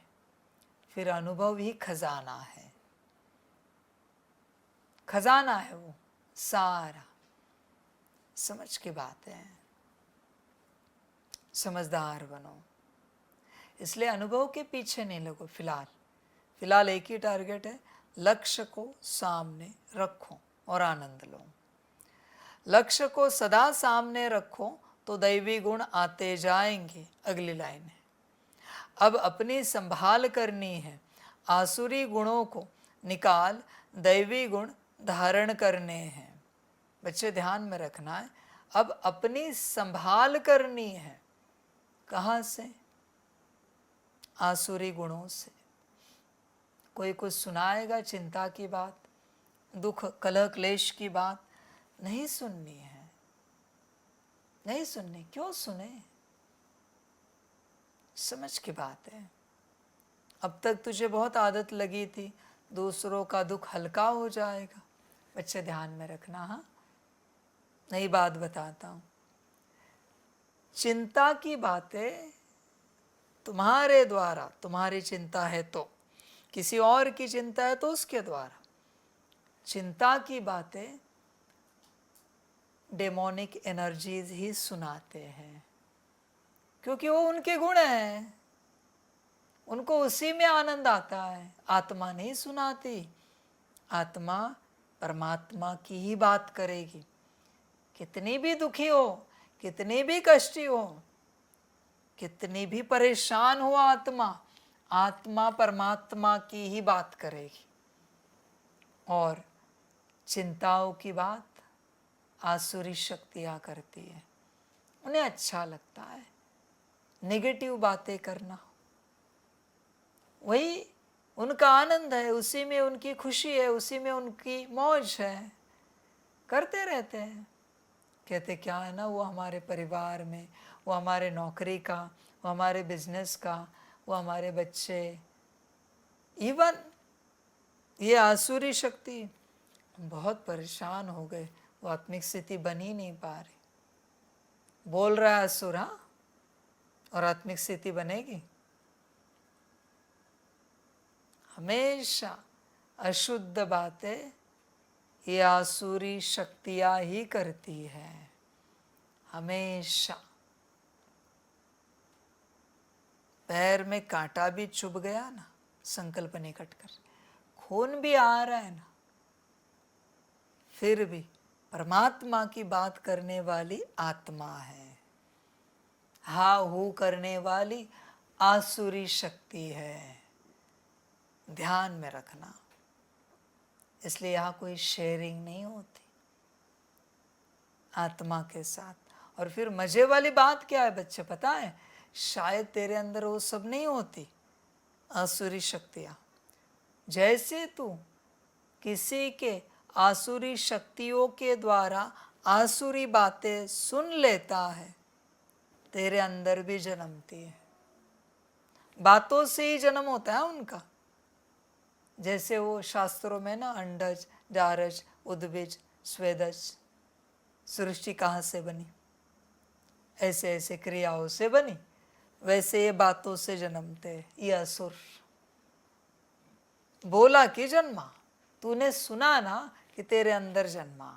फिर अनुभव ही खजाना है, खजाना है वो सारा। समझ की बात है, समझदार बनो। इसलिए अनुभव के पीछे नहीं लगो। फिलहाल एक ही टारगेट है, लक्ष्य को सामने रखो और आनंद लो। लक्ष्य को सदा सामने रखो तो दैवी गुण आते जाएंगे। अगली लाइन है, अब अपनी संभाल करनी है, आसुरी गुणों को निकाल दैवी गुण धारण करने हैं। बच्चे ध्यान में रखना है, अब अपनी संभाल करनी है। कहाँ से? आसुरी गुणों से। कोई कुछ सुनाएगा चिंता की बात, दुख कलह क्लेश की बात, नहीं सुननी है, नहीं सुननी। क्यों सुने? समझ की बात है। अब तक तुझे बहुत आदत लगी थी, दूसरों का दुख हल्का हो जाएगा। बच्चे ध्यान में रखना। हाँ, नई बात बताता हूं। चिंता की बातें तुम्हारे द्वारा, तुम्हारी चिंता है तो, किसी और की चिंता है तो उसके द्वारा, चिंता की बातें डेमोनिक एनर्जीज ही सुनाते हैं, क्योंकि वो उनके गुण हैं, उनको उसी में आनंद आता है। आत्मा नहीं सुनाती, आत्मा परमात्मा की ही बात करेगी। कितनी भी दुखी हो, कितनी भी कष्टी हो, कितनी भी परेशान हो आत्मा, आत्मा परमात्मा की ही बात करेगी। और चिंताओं की बात आसुरी शक्तियां करती है, उन्हें अच्छा लगता है नेगेटिव बातें करना, वही उनका आनंद है, उसी में उनकी खुशी है, उसी में उनकी मौज है, करते रहते हैं। कहते क्या है ना, वो हमारे परिवार में, वो हमारे नौकरी का, वो हमारे बिजनेस का, वो हमारे बच्चे, इवन ये आसुरी शक्ति, हम बहुत परेशान हो गए, वो आत्मिक स्थिति बन ही नहीं पा रही। बोल रहा है असुर, हाँ, और आत्मिक स्थिति बनेगी? हमेशा अशुद्ध बातें ये आसुरी शक्तियां ही करती है, हमेशा। पैर में कांटा भी चुभ गया ना, संकल्प निकट कर, खून भी आ रहा है ना, फिर भी परमात्मा की बात करने वाली आत्मा है, हा हू करने वाली आसुरी शक्ति है, ध्यान में रखना। इसलिए यहाँ कोई शेयरिंग नहीं होती आत्मा के साथ। और फिर मजे वाली बात क्या है बच्चे, पता है? शायद तेरे अंदर वो सब नहीं होती आसुरी शक्तियाँ। जैसे तू किसी के आसुरी शक्तियों के द्वारा आसुरी बातें सुन लेता है, तेरे अंदर भी जन्मती है। बातों से ही जन्म होता है उनका। जैसे वो शास्त्रों में ना, अंडज, जारज, उद्भिज, स्वेदज, सृष्टि कहाँ से बनी, ऐसे ऐसे क्रियाओं से बनी, वैसे ये बातों से जन्मते। ये असुर बोला कि जन्मा, तूने सुना ना कि तेरे अंदर जन्मा,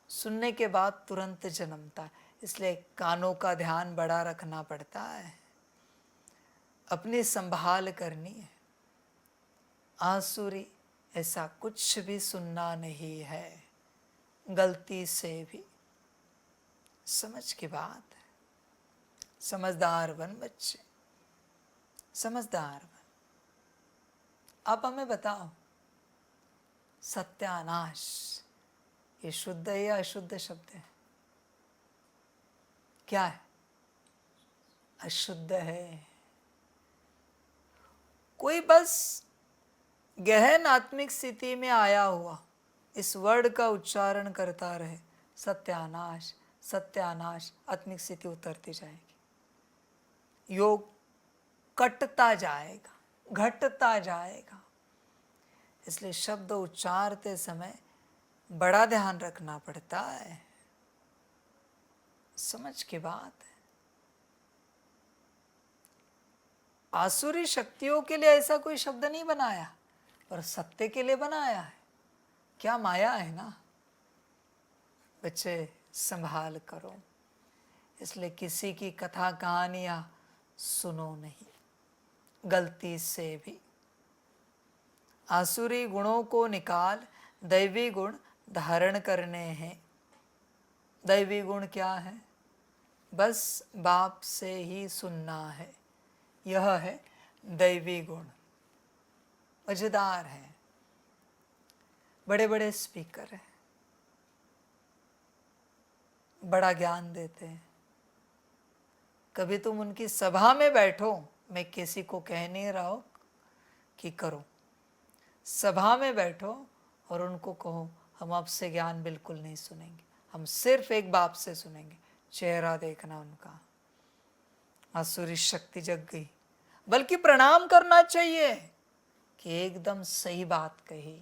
सुनने के बाद तुरंत जन्मता है। इसलिए कानों का ध्यान बड़ा रखना पड़ता है, अपनी संभाल करनी है। आसुरी ऐसा कुछ भी सुनना नहीं है, गलती से भी। समझ की बात है, समझदार बन बच्चे, समझदार बन। आप हमें बताओ, सत्यानाश ये शुद्ध है या अशुद्ध शब्द है? क्या है? अशुद्ध है। कोई बस गहन आत्मिक स्थिति में आया हुआ इस वर्ड का उच्चारण करता रहे, सत्यानाश सत्यानाश, आत्मिक स्थिति उतरती जाएगी, योग कटता जाएगा, घटता जाएगा। इसलिए शब्द उच्चारते समय बड़ा ध्यान रखना पड़ता है, समझ की बात है। आसुरी शक्तियों के लिए ऐसा कोई शब्द नहीं बनाया, पर सत्य के लिए बनाया है। क्या माया है ना बच्चे, संभाल करो। इसलिए किसी की कथा कहानियां सुनो नहीं, गलती से भी। आसुरी गुणों को निकाल दैवी गुण धारण करने हैं। दैवी गुण क्या है? बस बाप से ही सुनना है, यह है दैवी गुण। मजेदार है, बड़े बड़े स्पीकर हैं, बड़ा ज्ञान देते हैं। कभी तुम उनकी सभा में बैठो, मैं किसी को कह नहीं रहा हूं कि करो, सभा में बैठो और उनको कहो हम आपसे ज्ञान बिल्कुल नहीं सुनेंगे, हम सिर्फ एक बाप से सुनेंगे। चेहरा देखना उनका, आसुरी शक्ति जग गई। बल्कि प्रणाम करना चाहिए कि एकदम सही बात कही,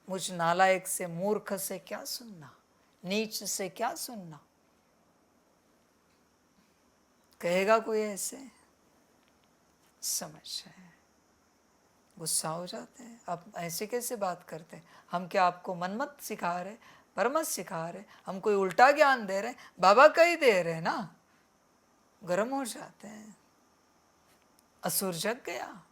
मुझ नालायक से, मूर्ख से क्या सुनना, नीच से क्या सुनना। कहेगा कोई ऐसे? समझ है, गुस्सा हो जाते हैं, आप ऐसे कैसे बात करते हैं? हम क्या आपको मनमत सिखा रहे, परमत सिखा रहे, हम कोई उल्टा ज्ञान दे रहे? बाबा का ही दे रहे ना। गर्म हो जाते हैं, असुर जग गया।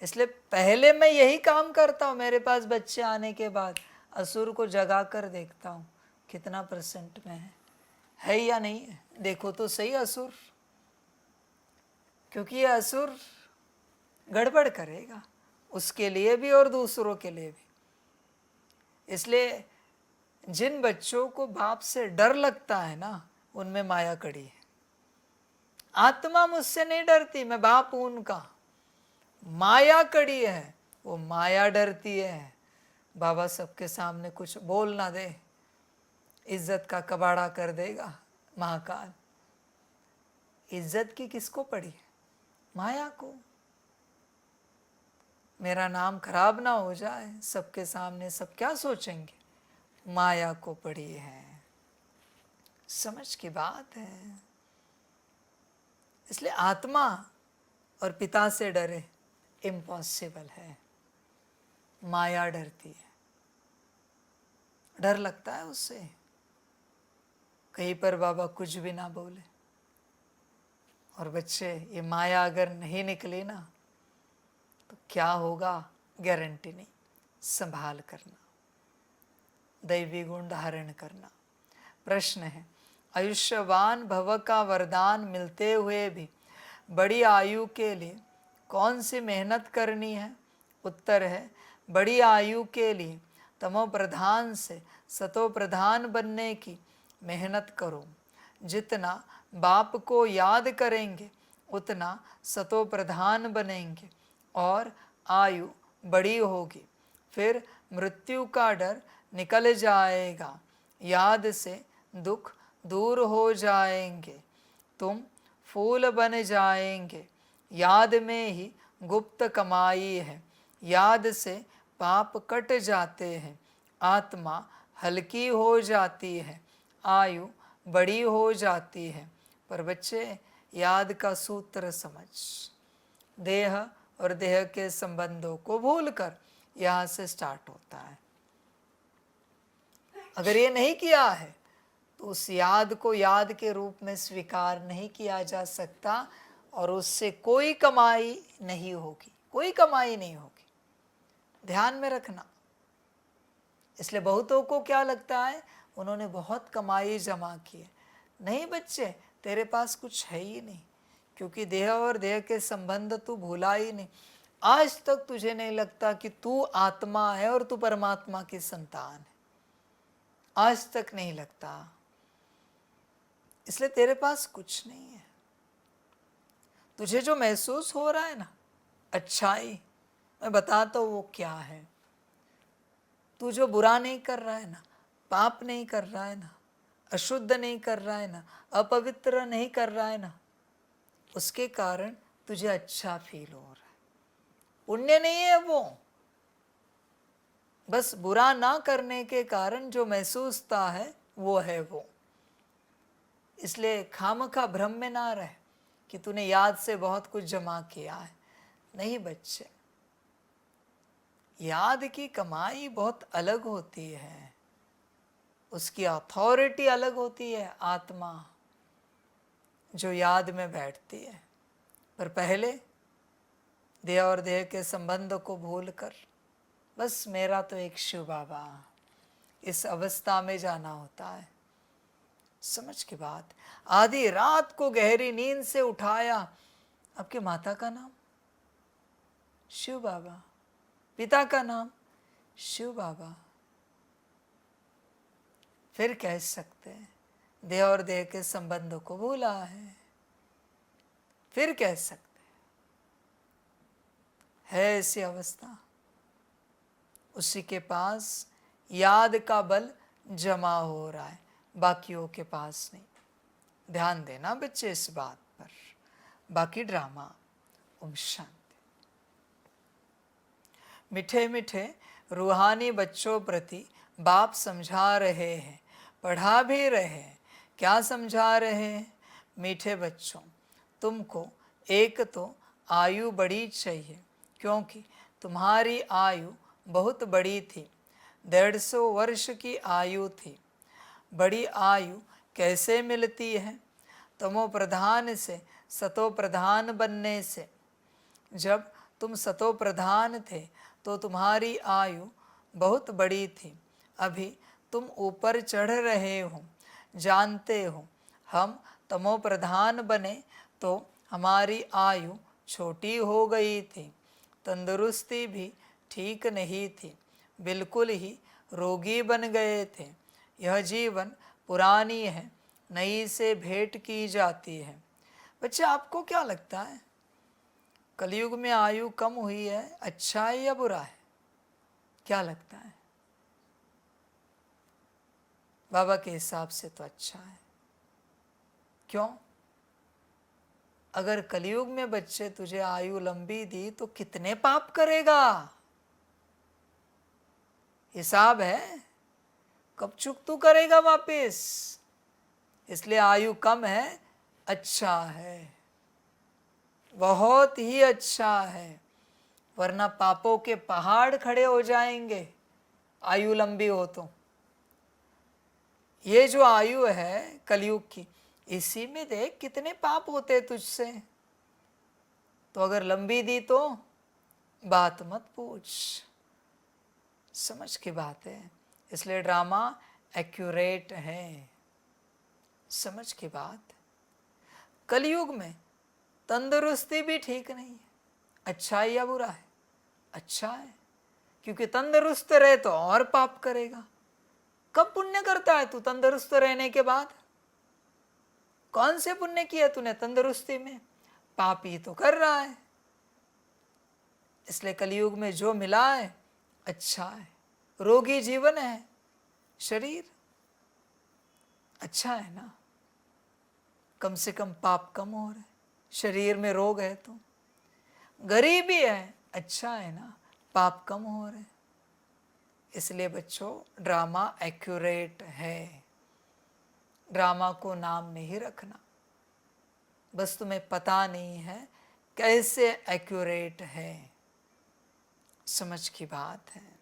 इसलिए पहले मैं यही काम करता हूँ, मेरे पास बच्चे आने के बाद असुर को जगा कर देखता हूँ कितना परसेंट में है या नहीं है। देखो तो सही असुर, क्योंकि ये असुर गड़बड़ करेगा, उसके लिए भी और दूसरों के लिए भी। इसलिए जिन बच्चों को बाप से डर लगता है ना, उनमें माया कड़ी है। आत्मा मुझसे नहीं डरती, मैं बाप हूं उनका। माया कड़ी है, वो माया डरती है। बाबा सबके सामने कुछ बोल ना दे, इज्जत का कबाड़ा कर देगा महाकाल। इज्जत की किसको पड़ी है? माया को। मेरा नाम खराब ना हो जाए सबके सामने, सब क्या सोचेंगे? माया को पड़ी है। समझ की बात है। इसलिए आत्मा और पिता से डरे, इम्पॉसिबल है। माया डरती है, डर लगता है उससे। कहीं पर बाबा कुछ भी ना बोले। और बच्चे, ये माया अगर नहीं निकली ना तो क्या होगा गारंटी नहीं। संभाल करना, दैवी गुण धारण करना। प्रश्न है, आयुष्यवान भव का वरदान मिलते हुए भी बड़ी आयु के लिए कौन सी मेहनत करनी है? उत्तर है, बड़ी आयु के लिए तमो प्रधान से सतो प्रधान बनने की मेहनत करो। जितना बाप को याद करेंगे उतना सतो प्रधान बनेंगे और आयु बड़ी होगी। फिर मृत्यु का डर निकल जाएगा, याद से दुख दूर हो जाएंगे, तुम फूल बन जाएंगे। याद में ही गुप्त कमाई है, याद से पाप कट जाते हैं, आत्मा हल्की हो जाती है, आयु बड़ी हो जाती है। पर बच्चे, याद का सूत्र समझ, देह और देह के संबंधों को भूलकर यहाँ से स्टार्ट होता है। अगर ये नहीं किया है तो उस याद को याद के रूप में स्वीकार नहीं किया जा सकता और उससे कोई कमाई नहीं होगी, कोई कमाई नहीं होगी। ध्यान में रखना। इसलिए बहुतों को क्या लगता है, उन्होंने बहुत कमाई जमा की है। नहीं बच्चे, तेरे पास कुछ है ही नहीं, क्योंकि देह और देह के संबंध तू भूला ही नहीं। आज तक तुझे नहीं लगता कि तू आत्मा है और तू परमात्मा की संतान है। आज तक नहीं लगता, इसलिए तेरे पास कुछ नहीं है। तुझे जो महसूस हो रहा है ना, अच्छाई, मैं बताता हूँ वो क्या है। तू जो बुरा नहीं कर रहा है ना, पाप नहीं कर रहा है ना, अशुद्ध नहीं कर रहा है ना, अपवित्र नहीं कर रहा है ना, उसके कारण तुझे अच्छा फील हो रहा है। पुण्य नहीं है वो, बस बुरा ना करने के कारण जो महसूसता है वो है वो। इसलिए खामखा भ्रम में ना रहे कि तूने याद से बहुत कुछ जमा किया है। नहीं बच्चे, याद की कमाई बहुत अलग होती है, उसकी अथॉरिटी अलग होती है। आत्मा जो याद में बैठती है, पर पहले देह और देह के संबंध को भूलकर बस मेरा तो एक शिव बाबा, इस अवस्था में जाना होता है। समझ की बात। आधी रात को गहरी नींद से उठाया, आपके माता का नाम शिव बाबा, पिता का नाम शिव बाबा। फिर कह सकते हैं देह और देह के संबंधों को भूला है। फिर कह सकते है ऐसी अवस्था, उसी के पास याद का बल जमा हो रहा है, बाकियों के पास नहीं। ध्यान देना बच्चे इस बात पर। बाकी ड्रामा। ओम शांति। मीठे मीठे रूहानी बच्चों प्रति बाप समझा रहे हैं, पढ़ा भी रहे हैं। क्या समझा रहे हैं? मीठे बच्चों, तुमको एक तो आयु बड़ी चाहिए, क्योंकि तुम्हारी आयु बहुत बड़ी थी, 150 वर्ष की आयु थी। बड़ी आयु कैसे मिलती है? तमो प्रधान से सतो प्रधान बनने से। जब तुम सतो प्रधान थे तो तुम्हारी आयु बहुत बड़ी थी। अभी तुम ऊपर चढ़ रहे हो, जानते हो। हम तमो प्रधान बने तो हमारी आयु छोटी हो गई थी, तंदुरुस्ती भी ठीक नहीं थी, बिल्कुल ही रोगी बन गए थे। यह जीवन पुरानी है, नई से भेंट की जाती है। बच्चे, आपको क्या लगता है, कलयुग में आयु कम हुई है, अच्छा है या बुरा है? क्या लगता है? बाबा के हिसाब से तो अच्छा है। क्यों? अगर कलयुग में बच्चे तुझे आयु लंबी दी तो कितने पाप करेगा? हिसाब है, कब चुकतू करेगा वापिस। इसलिए आयु कम है, अच्छा है, बहुत ही अच्छा है, वरना पापों के पहाड़ खड़े हो जाएंगे आयु लंबी हो तो। ये जो आयु है कलयुग की, इसी में देख कितने पाप होते तुझसे। तो अगर लंबी दी तो बात मत पूछ। समझ की बात है, इसलिए ड्रामा एक्यूरेट है। समझ की बात। कलयुग में तंदुरुस्ती भी ठीक नहीं है। अच्छा है या बुरा है? अच्छा है, क्योंकि तंदुरुस्त रहे तो और पाप करेगा। कब पुण्य करता है तू तंदुरुस्त रहने के बाद? कौन से पुण्य किया तूने तंदुरुस्ती में? पाप ही तो कर रहा है। इसलिए कलयुग में जो मिला है अच्छा है। रोगी जीवन है शरीर, अच्छा है ना, कम से कम पाप कम हो रहे। शरीर में रोग है तो गरीबी है, अच्छा है ना, पाप कम हो रहे। इसलिए बच्चों, ड्रामा एक्यूरेट है। ड्रामा को नाम नहीं रखना, बस तुम्हें पता नहीं है कैसे एक्यूरेट है। समझ की बात है।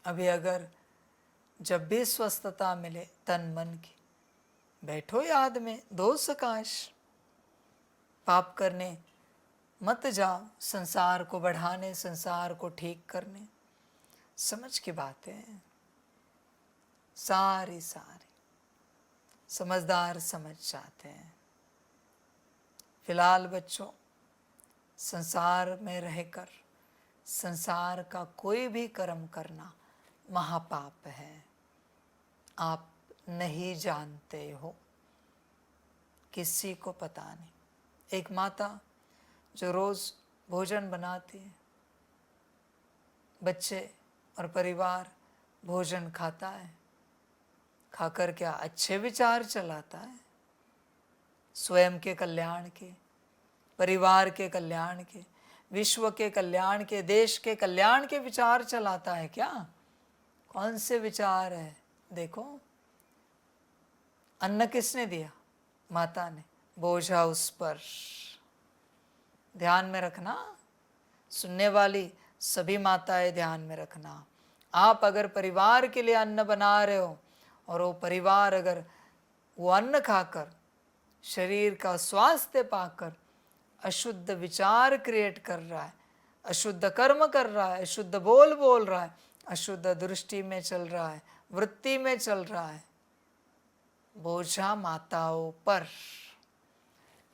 अभी अगर जब भी स्वस्थता मिले तन मन की, बैठो याद में दो सकाश। पाप करने मत जाओ, संसार को बढ़ाने, संसार को ठीक करने। समझ की बात है, सारी समझदार समझ जाते हैं। फिलहाल बच्चों, संसार में रहकर संसार का कोई भी कर्म करना महापाप है। आप नहीं जानते हो, किसी को पता नहीं। एक माता जो रोज भोजन बनाती है, बच्चे और परिवार भोजन खाता है, खाकर क्या अच्छे विचार चलाता है? स्वयं के कल्याण के, परिवार के कल्याण के, विश्व के कल्याण के, देश के कल्याण के विचार चलाता है क्या? कौन से विचार है? देखो, अन्न किसने दिया? माता ने। बोझा उस पर। ध्यान में रखना, सुनने वाली सभी माताएं ध्यान में रखना। आप अगर परिवार के लिए अन्न बना रहे हो और वो परिवार अगर वो अन्न खाकर शरीर का स्वास्थ्य पाकर अशुद्ध विचार क्रिएट कर रहा है, अशुद्ध कर्म कर रहा है, अशुद्ध बोल रहा है, अशुद्ध दृष्टि में चल रहा है, वृत्ति में चल रहा है, बोझा माताओं पर।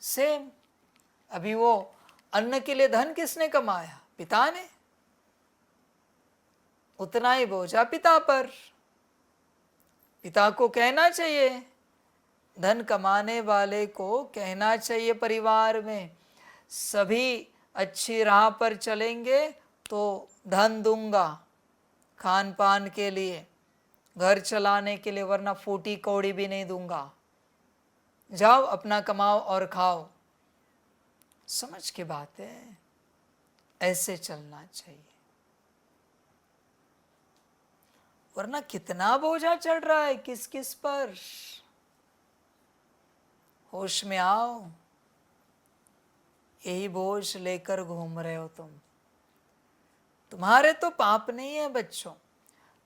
सेम, अभी वो अन्न के लिए धन किसने कमाया? पिता ने। उतना ही बोझा पिता पर। पिता को कहना चाहिए, धन कमाने वाले को कहना चाहिए परिवार में, सभी अच्छी राह पर चलेंगे तो धन दूंगा खान पान के लिए, घर चलाने के लिए, वरना फूटी कौड़ी भी नहीं दूंगा। जाओ अपना कमाओ और खाओ। समझ की बात है, ऐसे चलना चाहिए, वरना कितना बोझा चढ़ रहा है किस किस पर। होश में आओ, यही बोझ लेकर घूम रहे हो तुम। तुम्हारे तो पाप नहीं है बच्चों।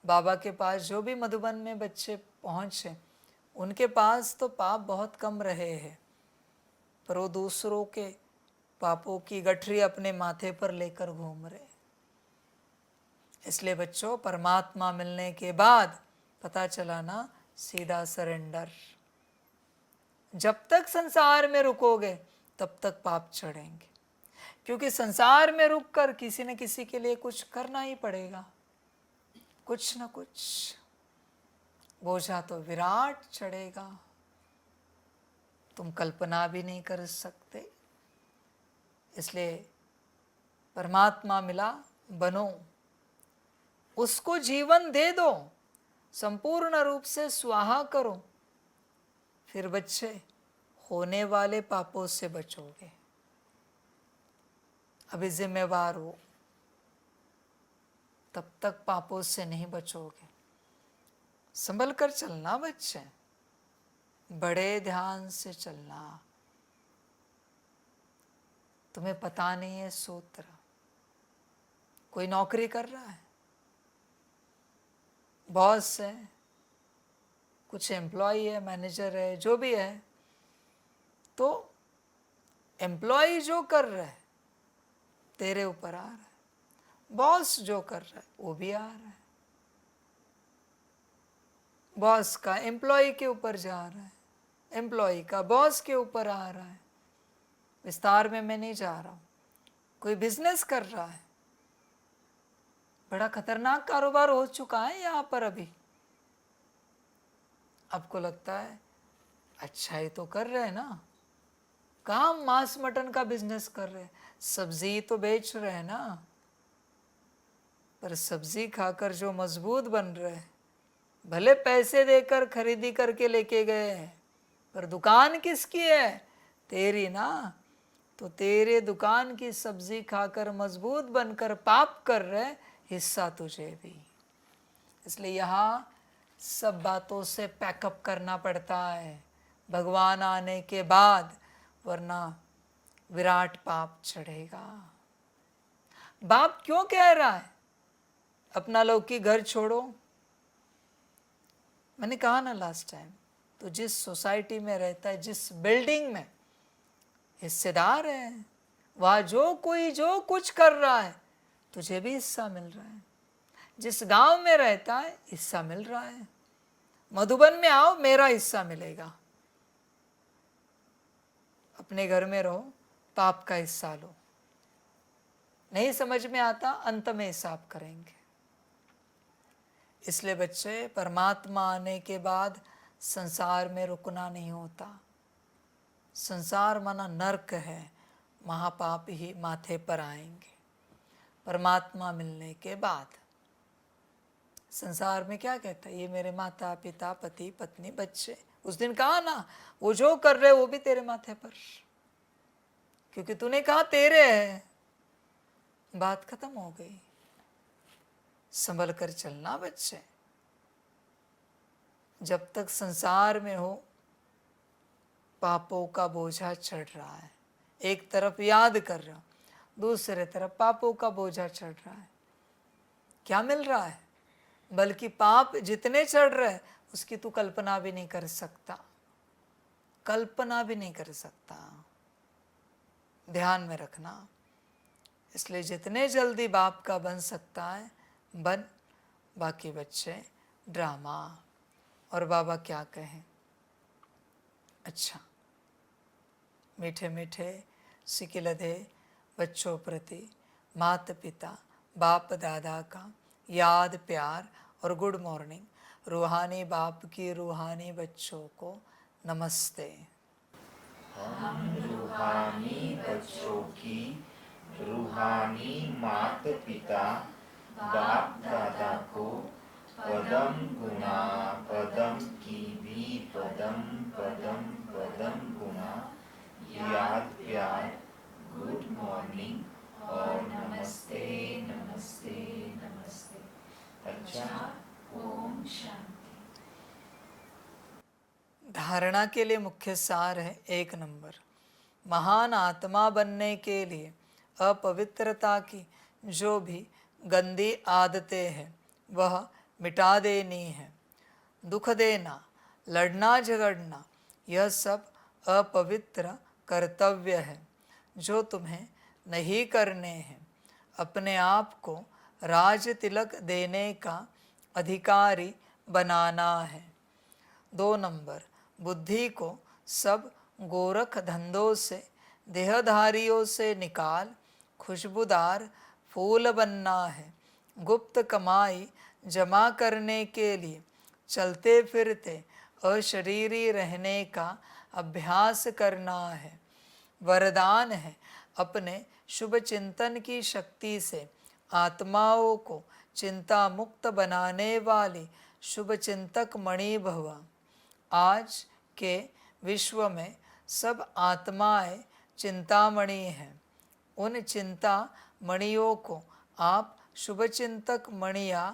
बाबा के पास जो भी मधुबन में बच्चे पहुंचे, उनके पास तो पाप बहुत कम रहे हैं, पर वो दूसरों के पापों की गठरी अपने माथे पर लेकर घूम रहे। इसलिए बच्चों, परमात्मा मिलने के बाद पता चला ना, सीधा सरेंडर। जब तक संसार में रुकोगे तब तक पाप चढ़ेंगे, क्योंकि संसार में रुककर किसी न किसी के लिए कुछ करना ही पड़ेगा, कुछ न कुछ। बोझा तो विराट चढ़ेगा, तुम कल्पना भी नहीं कर सकते। इसलिए परमात्मा मिला, बनो, उसको जीवन दे दो, संपूर्ण रूप से स्वाहा करो, फिर बच्चे होने वाले पापों से बचोगे। अभी जिम्मेवार हो, तब तक पापों से नहीं बचोगे। संभल कर चलना बच्चे, बड़े ध्यान से चलना। तुम्हें पता नहीं है सूत्र। कोई नौकरी कर रहा है, बॉस है, कुछ एम्प्लॉय है, मैनेजर है, जो भी है, तो एम्प्लॉय जो कर रहा है तेरे ऊपर आ रहा है, बॉस जो कर रहा है वो भी आ रहा है, बॉस का एम्प्लॉय के ऊपर जा रहा है, एम्प्लॉय का बॉस के ऊपर आ रहा है। विस्तार में मैं नहीं जा रहा हूँ। कोई बिजनेस कर रहा है, बड़ा खतरनाक कारोबार हो चुका है यहाँ पर अभी। आपको लगता है अच्छा ही तो कर रहे हैं ना, कहाँ मांस मटन का बिजनेस कर रहे हैं, सब्जी तो बेच रहे हैं ना, पर सब्जी खाकर जो मजबूत बन रहे हैं, भले पैसे देकर खरीदी करके लेके गए हैं, पर दुकान किसकी है? तेरी ना। तो तेरे दुकान की सब्जी खाकर मजबूत बनकर पाप कर रहे, हिस्सा तुझे भी। इसलिए यहाँ सब बातों से पैकअप करना पड़ता है भगवान आने के बाद, वरना विराट पाप चढ़ेगा। बाप क्यों कह रहा है अपना लौकिक घर छोड़ो? मैंने कहा ना लास्ट टाइम, तो जिस सोसाइटी में रहता है, जिस बिल्डिंग में हिस्सेदार है, वहाँ जो कोई जो कुछ कर रहा है तुझे भी हिस्सा मिल रहा है। जिस गांव में रहता है हिस्सा मिल रहा है। मधुबन में आओ, मेरा हिस्सा मिलेगा। अपने घर में रहो, पाप का हिस्सा लो। नहीं समझ में आता, अंत में हिसाब करेंगे। इसलिए बच्चे, परमात्मा आने के बाद संसार में रुकना नहीं होता। संसार माना नर्क है, महापाप ही माथे पर आएंगे। परमात्मा मिलने के बाद संसार में क्या कहता है? ये मेरे माता पिता, पति पत्नी, बच्चे। उस दिन कहा ना, वो जो कर रहे वो भी तेरे माथे पर, क्योंकि तूने कहा तेरे है। बात खत्म हो गई। संभल कर चलना बच्चे। जब तक संसार में हो, पापों का बोझा चढ़ रहा है। एक तरफ याद कर रहा, दूसरे तरफ पापों का बोझा चढ़ रहा है। क्या मिल रहा है? बल्कि पाप जितने चढ़ रहे हैं उसकी तू कल्पना भी नहीं कर सकता, कल्पना भी नहीं कर सकता। ध्यान में रखना। इसलिए जितने जल्दी बाप का बन सकता है बन। बाकी बच्चे ड्रामा। और बाबा क्या कहें? अच्छा, मीठे मीठे सिकिलधे बच्चों प्रति माता पिता बाप दादा का याद, प्यार और गुड मॉर्निंग। रूहानी बाप की रूहानी बच्चों को नमस्ते। हम रूहानी बच्चों की रूहानी माता पिता बाप दादा को पदम गुणा पदम की भी पदम पदम पदम गुणा याद, प्यार, गुड मॉर्निंग और नमस्ते नमस्ते नमस्ते। अच्छा, ओम शांति। धारणा के लिए मुख्य सार है 1 नंबर, महान आत्मा बनने के लिए अपवित्रता की जो भी गंदी आदतें हैं वह मिटा देनी है। दुख देना, लड़ना झगड़ना, यह सब अपवित्र कर्तव्य है जो तुम्हें नहीं करने हैं। अपने आप को राज तिलक देने का अधिकारी बनाना है। 2 नंबर, बुद्धि को सब गोरख धंधों से, देहधारियों से निकाल खुशबूदार फूल बनना है। गुप्त कमाई जमा करने के लिए चलते फिरते अशरीरी रहने का अभ्यास करना है। वरदान है अपने शुभ चिंतन की शक्ति से आत्माओं को चिंता मुक्त बनाने वाली शुभ चिंतक मणि भव। आज के विश्व में सब आत्माएं चिंतामणि हैं। उन चिंता मणियों को आप शुभ चिंतक मणिया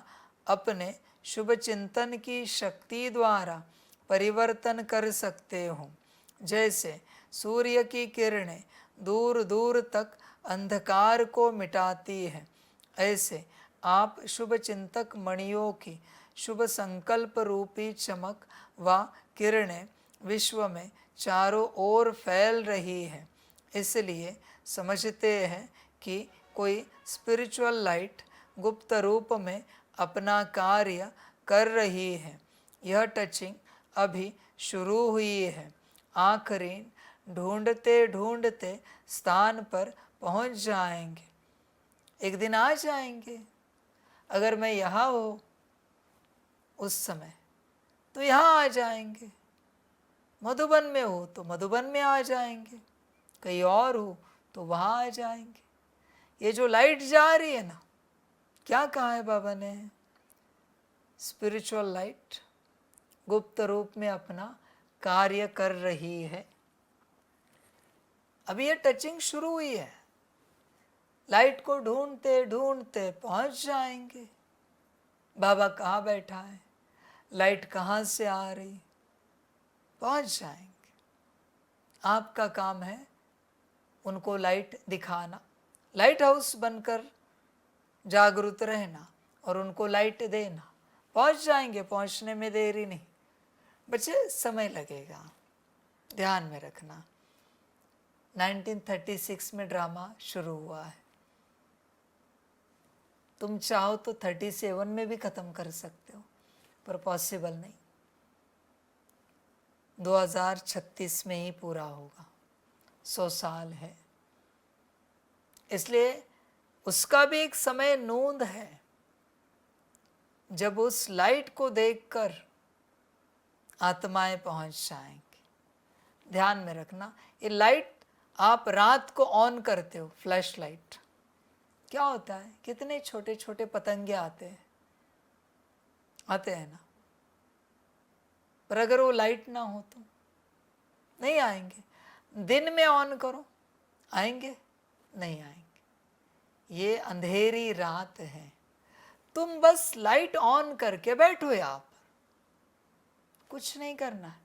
अपने शुभ चिंतन की शक्ति द्वारा परिवर्तन कर सकते हो। जैसे सूर्य की किरणें दूर दूर तक अंधकार को मिटाती है, ऐसे आप शुभ चिंतक मणियों की शुभ संकल्प रूपी चमक व किरणें विश्व में चारों ओर फैल रही है। इसलिए समझते हैं कि कोई स्पिरिचुअल लाइट गुप्त रूप में अपना कार्य कर रही है। यह टचिंग अभी शुरू हुई है। आखिरी ढूंढते ढूंढते स्थान पर पहुंच जाएंगे। एक दिन आ जाएंगे। अगर मैं यहाँ हो उस समय तो यहाँ आ जाएंगे। मधुबन में हो तो मधुबन में आ जाएंगे। कहीं और हो तो वहाँ आ जाएंगे। ये जो लाइट जा रही है ना, क्या कहा है बाबा ने? स्पिरिचुअल लाइट गुप्त रूप में अपना कार्य कर रही है। अभी ये टचिंग शुरू हुई है। लाइट को ढूंढते ढूंढते पहुंच जाएंगे। बाबा कहाँ बैठा है, लाइट कहाँ से आ रही, पहुंच जाएंगे। आपका काम है उनको लाइट दिखाना, लाइट हाउस बनकर जागरूक रहना और उनको लाइट देना। पहुंच जाएंगे, पहुंचने में देरी नहीं। बच्चे समय लगेगा, ध्यान में रखना। 1936 में ड्रामा शुरू हुआ है। तुम चाहो तो 37 में भी ख़त्म कर सकते हो, पर पॉसिबल नहीं। 2036 में ही पूरा होगा। 100 साल है, इसलिए उसका भी एक समय नोंद है जब उस लाइट को देखकर आत्माएं पहुंच जाएंगी। ध्यान में रखना, ये लाइट आप रात को ऑन करते हो, फ्लैश लाइट, क्या होता है? कितने छोटे छोटे पतंगे आते हैं ना। पर अगर वो लाइट ना हो तो नहीं आएंगे। दिन में ऑन करो, आएंगे? नहीं आएंगे। ये अंधेरी रात है, तुम बस लाइट ऑन करके बैठो यहाँ पर, कुछ नहीं करना है।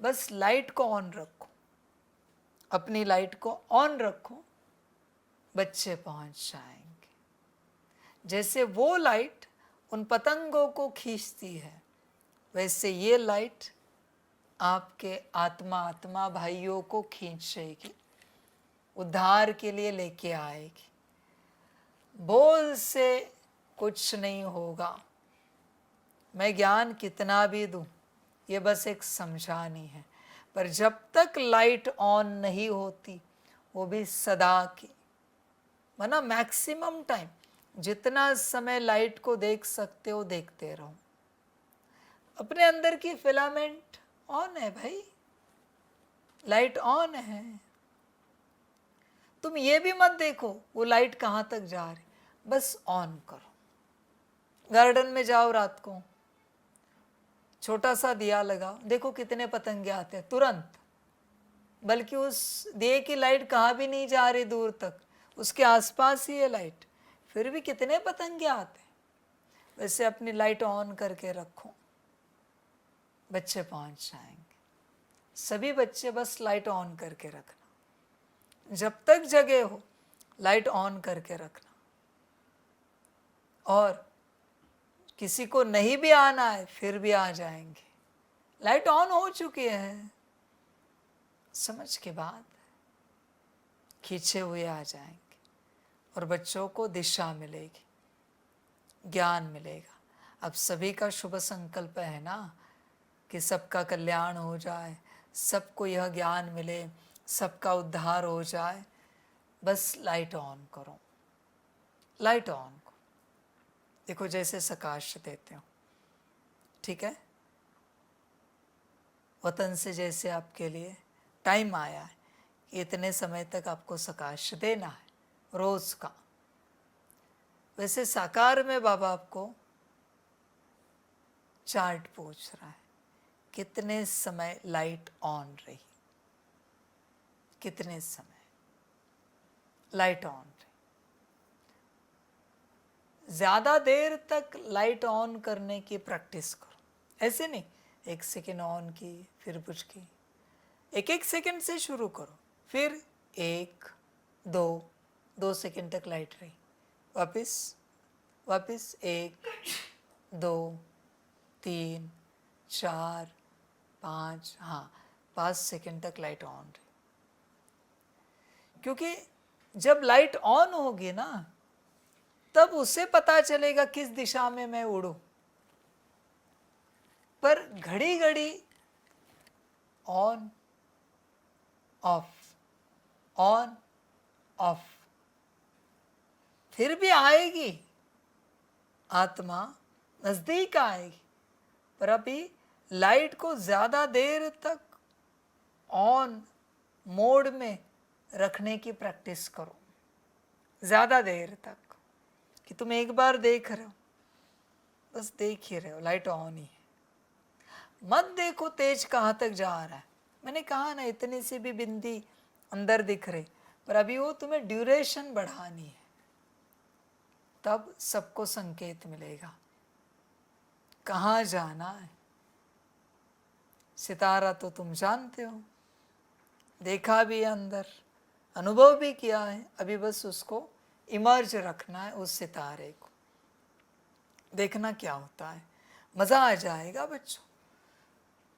बस लाइट को ऑन रखो, अपनी लाइट को ऑन रखो, बच्चे पहुंच जाएंगे। जैसे वो लाइट उन पतंगों को खींचती है, वैसे ये लाइट आपके आत्मा भाइयों को खींचेगी, उद्धार के लिए लेके आएगी। बोल से कुछ नहीं होगा, मैं ज्ञान कितना भी दूं, ये बस एक समझानी है। पर जब तक लाइट ऑन नहीं होती, वो भी सदा की, माना मैक्सिमम टाइम, जितना समय लाइट को देख सकते हो देखते रहो। अपने अंदर की फिलामेंट ऑन है भाई, लाइट ऑन है। तुम ये भी मत देखो वो लाइट कहाँ तक जा रही, बस ऑन करो। गार्डन में जाओ रात को, छोटा सा दिया लगाओ, देखो कितने पतंगे आते हैं तुरंत। बल्कि उस दिए की लाइट कहाँ भी नहीं जा रही दूर तक, उसके आसपास ही है लाइट, फिर भी कितने पतंगे आते हैं। वैसे अपनी लाइट ऑन करके रखो, बच्चे पहुंच जाएंगे। सभी बच्चे बस लाइट ऑन करके रखना, जब तक जगे हो लाइट ऑन करके रखना। और किसी को नहीं भी आना है फिर भी आ जाएंगे, लाइट ऑन हो चुकी है। समझ के बाद खींचे हुए आ जाएंगे और बच्चों को दिशा मिलेगी, ज्ञान मिलेगा। अब सभी का शुभ संकल्प है ना कि सबका कल्याण हो जाए, सबको यह ज्ञान मिले, सबका उद्धार हो जाए। बस लाइट ऑन करो, लाइट ऑन करो। देखो जैसे प्रकाश देते हो, ठीक है, वतन से जैसे आपके लिए टाइम आया है कि इतने समय तक आपको सकाश देना है रोज का, वैसे साकार में बाबा आपको चार्ट पूछ रहा है, कितने समय लाइट ऑन रही, कितने समय लाइट ऑन रही। ज्यादा देर तक लाइट ऑन करने की प्रैक्टिस करो, ऐसे नहीं 1 सेकेंड ऑन की फिर कुछ की, 1-1 सेकेंड से शुरू करो, फिर 1 2 सेकेंड तक लाइट रही, वापस 1 2 3 4 5, हाँ 5 सेकेंड तक लाइट ऑन रही। क्योंकि जब लाइट ऑन होगी ना, तब उसे पता चलेगा किस दिशा में मैं उड़ूं। पर घड़ी घड़ी ऑन ऑफ ऑन ऑफ, फिर भी आएगी आत्मा, नजदीक आएगी, पर अभी लाइट को ज्यादा देर तक ऑन मोड में रखने की प्रैक्टिस करो, ज्यादा देर तक, कि तुम एक बार देख रहे हो, बस देख ही रहे हो, लाइट ऑन ही है, मत देखो तेज कहाँ तक जा रहा है। मैंने कहा ना, इतनी सी भी बिंदी अंदर दिख रही, पर अभी वो तुम्हें ड्यूरेशन बढ़ानी है, तब सबको संकेत मिलेगा कहाँ जाना है। सितारा तो तुम जानते हो, देखा भी है अंदर, अनुभव भी किया है, अभी बस उसको इमर्ज रखना है, उस सितारे को देखना क्या होता है, मजा आ जाएगा बच्चों।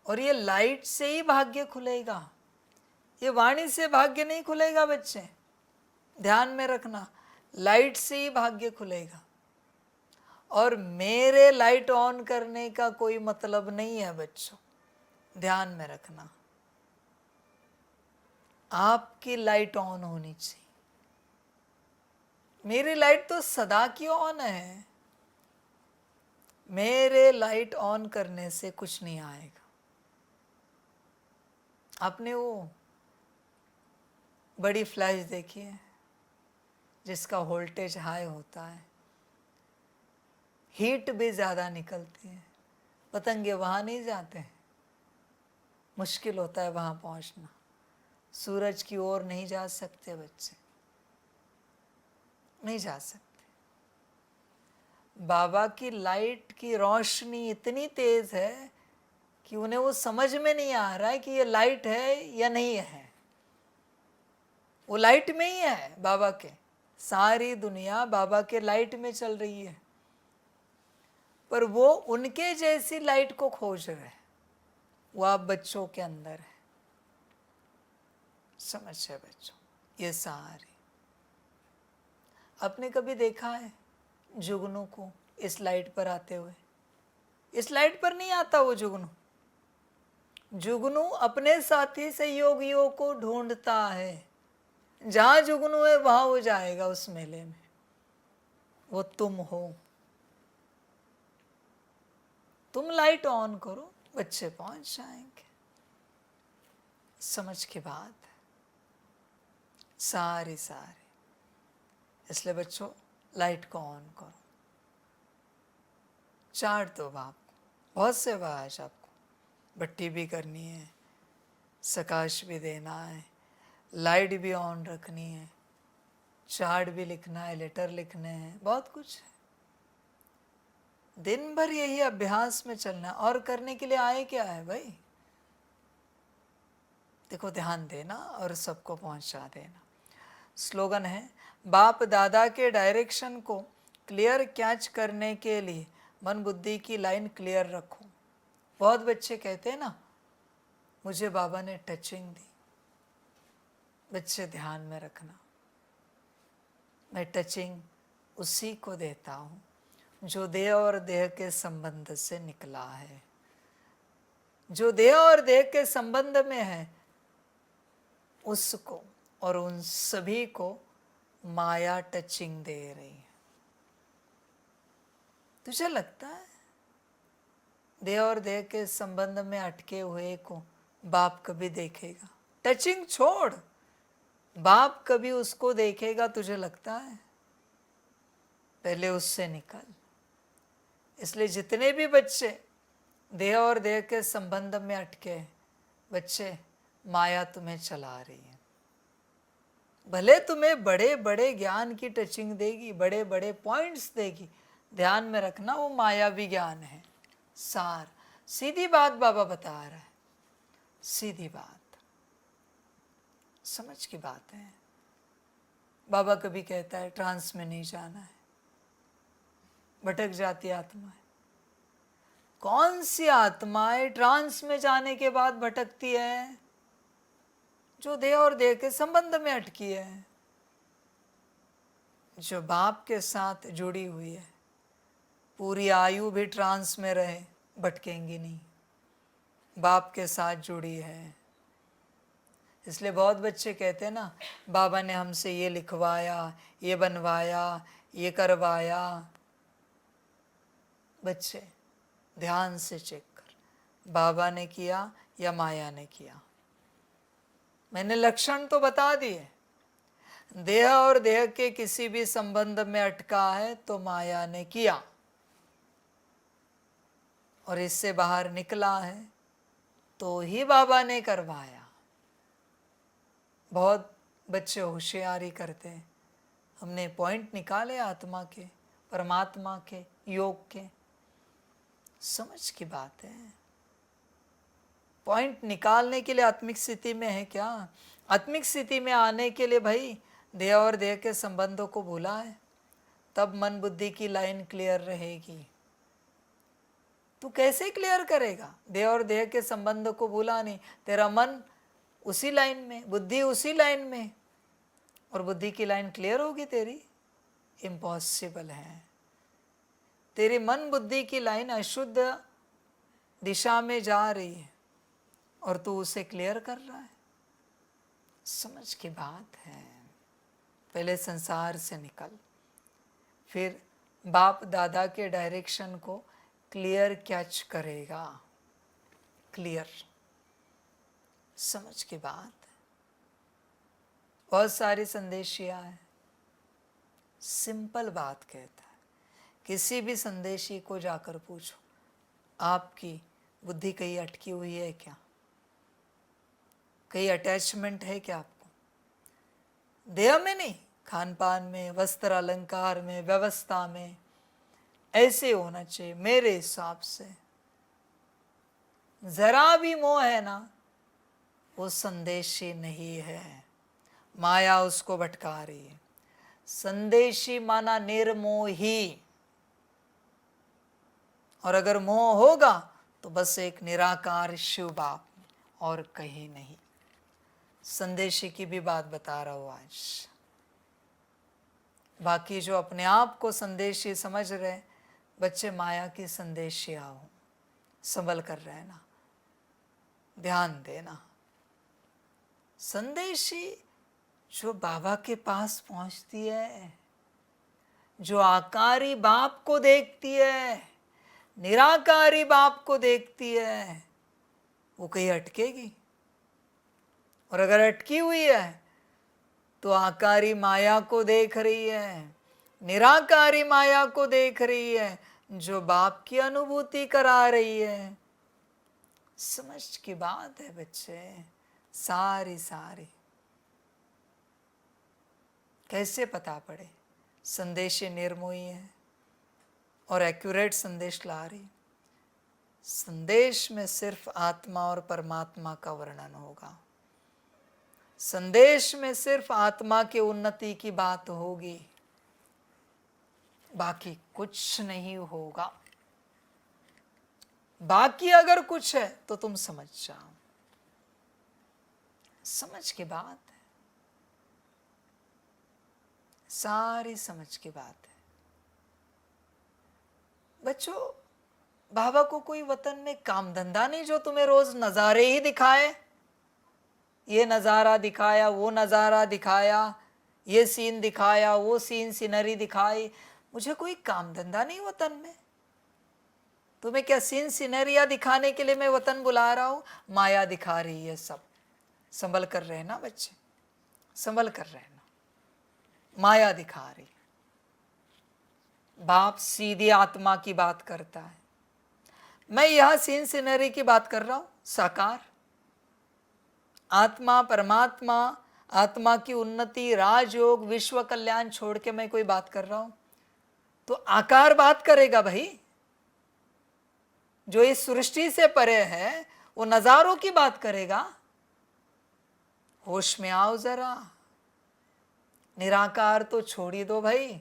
और ये लाइट से ही भाग्य खुलेगा, ये वाणी से भाग्य नहीं खुलेगा बच्चे, ध्यान में रखना, लाइट से ही भाग्य खुलेगा। और मेरे लाइट ऑन करने का कोई मतलब नहीं है बच्चों, ध्यान में रखना, आपकी लाइट ऑन होनी चाहिए। मेरी लाइट तो सदा की ऑन है, मेरे लाइट ऑन करने से कुछ नहीं आएगा। आपने वो बड़ी फ्लैश देखी है जिसका वोल्टेज हाई होता है, हीट भी ज़्यादा निकलती है, पतंगे वहाँ नहीं जाते हैं, मुश्किल होता है वहाँ पहुँचना, सूरज की ओर नहीं जा सकते बच्चे, नहीं जा सकते। बाबा की लाइट की रोशनी इतनी तेज है कि उन्हें वो समझ में नहीं आ रहा है कि ये लाइट है या नहीं है, वो लाइट में ही है बाबा के, सारी दुनिया बाबा के लाइट में चल रही है, पर वो उनके जैसी लाइट को खोज रहे हैं, वो आप बच्चों के अंदर है। समझ है बच्चों, ये सारी आपने कभी देखा है जुगनू को इस लाइट पर आते हुए? इस लाइट पर नहीं आता वो जुगनू, जुगनू अपने साथी सहयोगियों को ढूंढता है, जहां जुगनू है वहां वो जाएगा उस मेले में, वो तुम हो। तुम लाइट ऑन करो, बच्चे पहुंच जाएंगे। समझ की बात है सारी। इसलिए बच्चों लाइट को ऑन करो, चार्ट दो बाप को, बहुत सेवा है आज आपको, बत्ती भी करनी है, सकाश भी देना है, लाइट भी ऑन रखनी है, चार्ट भी लिखना है, लेटर लिखने हैं, बहुत कुछ है। दिन भर यही अभ्यास में चलना, और करने के लिए आए क्या है भाई? देखो ध्यान देना और सबको पहुंचा देना। स्लोगन है, बाप दादा के डायरेक्शन को क्लियर कैच करने के लिए मन बुद्धि की लाइन क्लियर रखो। बहुत बच्चे कहते हैं ना, मुझे बाबा ने टचिंग दी। बच्चे ध्यान में रखना, मैं टचिंग उसी को देता हूँ जो देह और देह के संबंध से निकला है, जो देह और देह के संबंध में है उसको और उन सभी को माया टचिंग दे रही है। तुझे लगता है देह और देह के संबंध में अटके हुए को बाप कभी देखेगा? टचिंग छोड़, बाप कभी उसको देखेगा तुझे लगता है? पहले उससे निकल। इसलिए जितने भी बच्चे देह और देह के संबंध में अटके हैं, बच्चे, माया तुम्हें चला रही है। भले तुम्हें बड़े बड़े ज्ञान की टचिंग देगी, बड़े बड़े पॉइंट्स देगी, ध्यान में रखना वो मायावी ज्ञान है। सार सीधी बात बाबा बता रहा है, सीधी बात, समझ की बात है। बाबा कभी कहता है ट्रांस में नहीं जाना है, भटक जाती आत्मा है। कौन सी आत्माएं ट्रांस में जाने के बाद भटकती है? जो देह और देह के संबंध में अटकी है, जो बाप के साथ जुड़ी हुई है, पूरी आयु भी ट्रांस में रहे भटकेंगी नहीं, बाप के साथ जुड़ी है। इसलिए बहुत बच्चे कहते हैं ना, बाबा ने हमसे ये लिखवाया, ये बनवाया, ये करवाया। बच्चे ध्यान से चेक कर, बाबा ने किया या माया ने किया? मैंने लक्षण तो बता दिए। देह और देह के किसी भी संबंध में अटका है तो माया ने किया, और इससे बाहर निकला है तो ही बाबा ने करवाया। बहुत बच्चे होशियारी करते हैं, हमने पॉइंट निकाले आत्मा के, परमात्मा के, योग के। समझ की बात है। पॉइंट निकालने के लिए आत्मिक स्थिति में है क्या? आत्मिक स्थिति में आने के लिए भाई देह और देह के संबंधों को भूला है, तब मन बुद्धि की लाइन क्लियर रहेगी। तू कैसे क्लियर करेगा? देह और देह के संबंध को भूला नहीं, तेरा मन उसी लाइन में, बुद्धि उसी लाइन में, और बुद्धि की लाइन क्लियर होगी तेरी? इम्पॉसिबल है। तेरी मन बुद्धि की लाइन अशुद्ध दिशा में जा रही है और तू उसे क्लियर कर रहा है। समझ की बात है। पहले संसार से निकल, फिर बाप दादा के डायरेक्शन को क्लियर कैच करेगा। क्लियर, समझ की बात है। बहुत सारी संदेशियां हैं, सिंपल बात कहता है। किसी भी संदेशी को जाकर पूछो, आपकी बुद्धि कहीं अटकी हुई है क्या? कहीं अटैचमेंट है क्या आपको? देह में नहीं, खान पान में, वस्त्र अलंकार में, व्यवस्था में, ऐसे होना चाहिए मेरे हिसाब से। जरा भी मोह है ना, वो संदेशी नहीं है, माया उसको भटका रही है। संदेशी माना निर्मोही, और अगर मोह होगा तो बस एक निराकार शिव बाप, और कहीं नहीं। संदेशी की भी बात बता रहा हूं आज। बाकी जो अपने आप को संदेशी समझ रहे बच्चे, माया की संदेशिया हो, संभल कर रहना, ध्यान देना। संदेशी जो बाबा के पास पहुंचती है, जो आकारी बाप को देखती है, निराकारी बाप को देखती है, वो कहीं अटकेगी। और अगर अटकी हुई है तो आकारी माया को देख रही है, निराकारी माया को देख रही है, जो बाप की अनुभूति करा रही है। समझ की बात है बच्चे, सारी सारी। कैसे पता पड़े? संदेशी निर्मोही है और एक्यूरेट संदेश ला रही। संदेश में सिर्फ आत्मा और परमात्मा का वर्णन होगा। संदेश में सिर्फ आत्मा की उन्नति की बात होगी, बाकी कुछ नहीं होगा। बाकी अगर कुछ है तो तुम समझ जाओ। समझ की बात है, सारी समझ की बात है। बच्चों, बाबा को कोई वतन में काम धंधा नहीं जो तुम्हें रोज नजारे ही दिखाए। ये नज़ारा दिखाया, वो नज़ारा दिखाया, ये सीन दिखाया, वो सीनरी दिखाई। मुझे कोई काम धंधा नहीं वतन में। तुम्हें क्या सीन सिनेरिया दिखाने के लिए मैं वतन बुला रहा हूं? माया दिखा रही है सब। संभल कर रहना बच्चे, संभल कर रहना। माया दिखा रही। बाप सीधी आत्मा की बात करता है। मैं यहां सीन सिनेरी की बात कर रहा हूं, साकार आत्मा, परमात्मा, आत्मा की उन्नति, राजयोग, विश्व कल्याण छोड़ के मैं कोई बात कर रहा हूं तो आकार बात करेगा भाई। जो इस सृष्टि से परे है वो नजारों की बात करेगा। होश में आओ जरा। निराकार तो छोड़ ही दो भाई।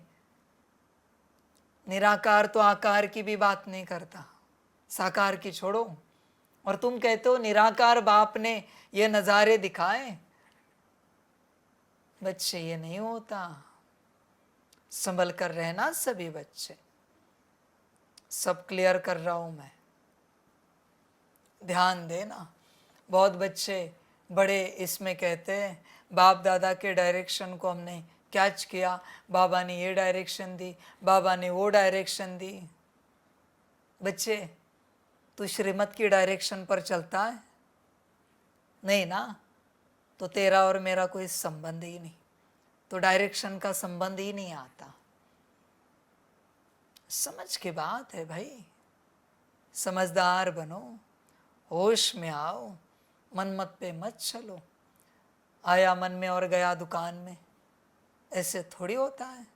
निराकार तो आकार की भी बात नहीं करता, साकार की छोड़ो। और तुम कहते हो निराकार बाप ने ये नजारे दिखाए। बच्चे ये नहीं होता। संभल कर रहना सभी बच्चे। सब क्लियर कर रहा हूं मैं, ध्यान देना। बहुत बच्चे बड़े इसमें कहते हैं बाप दादा के डायरेक्शन को हमने कैच किया, बाबा ने ये डायरेक्शन दी, बाबा ने वो डायरेक्शन दी। बच्चे तू श्रीमत की डायरेक्शन पर चलता है? नहीं ना, तो तेरा और मेरा कोई संबंध ही नहीं, तो डायरेक्शन का संबंध ही नहीं आता। समझ की बात है भाई, समझदार बनो, होश में आओ, मनमत पे मत चलो। आया मन में और गया दुकान में, ऐसे थोड़ी होता है।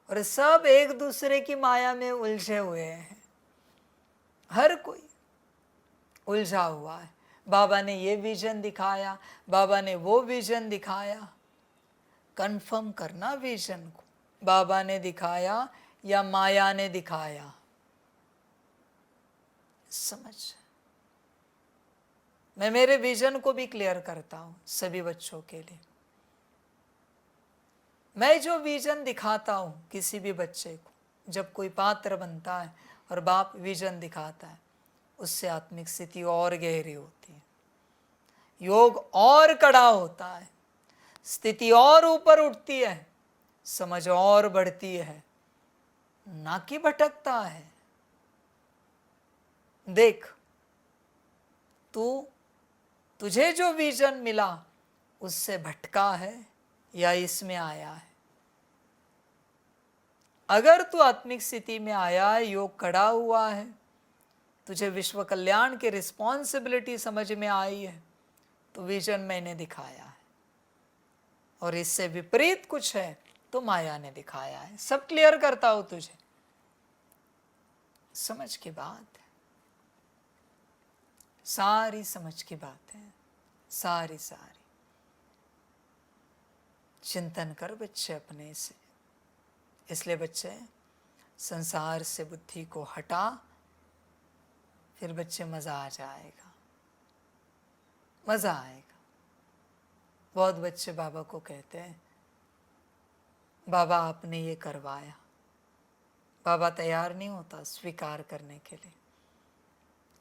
और सब एक दूसरे की माया में उलझे हुए हैं, हर कोई उलझा हुआ है। बाबा ने ये विजन दिखाया, बाबा ने वो विजन दिखाया। कंफर्म करना विजन को, बाबा ने दिखाया या माया ने दिखाया। समझ। मैं मेरे विजन को भी क्लियर करता हूं सभी बच्चों के लिए। मैं जो विजन दिखाता हूं किसी भी बच्चे को, जब कोई पात्र बनता है और बाप विजन दिखाता है, उससे आत्मिक स्थिति और गहरी होती है, योग और कड़ा होता है, स्थिति और ऊपर उठती है, समझ और बढ़ती है, ना कि भटकता है। देख, तुझे जो विजन मिला उससे भटका है या इसमें आया है? अगर तू आत्मिक स्थिति में आया है, योग कड़ा हुआ है, तुझे विश्व कल्याण की रिस्पॉन्सिबिलिटी समझ में आई है, तो विजन मैंने दिखाया है। और इससे विपरीत कुछ है तो माया ने दिखाया है। सब क्लियर करता हूं तुझे, समझ की बात है, सारी समझ की बात है, सारी सारी। चिंतन कर बच्चे अपने से। इसलिए बच्चे संसार से बुद्धि को हटा, फिर बच्चे मजा आ जाएगा, मजा आएगा। बहुत बच्चे बाबा को कहते हैं बाबा आपने ये करवाया। बाबा तैयार नहीं होता स्वीकार करने के लिए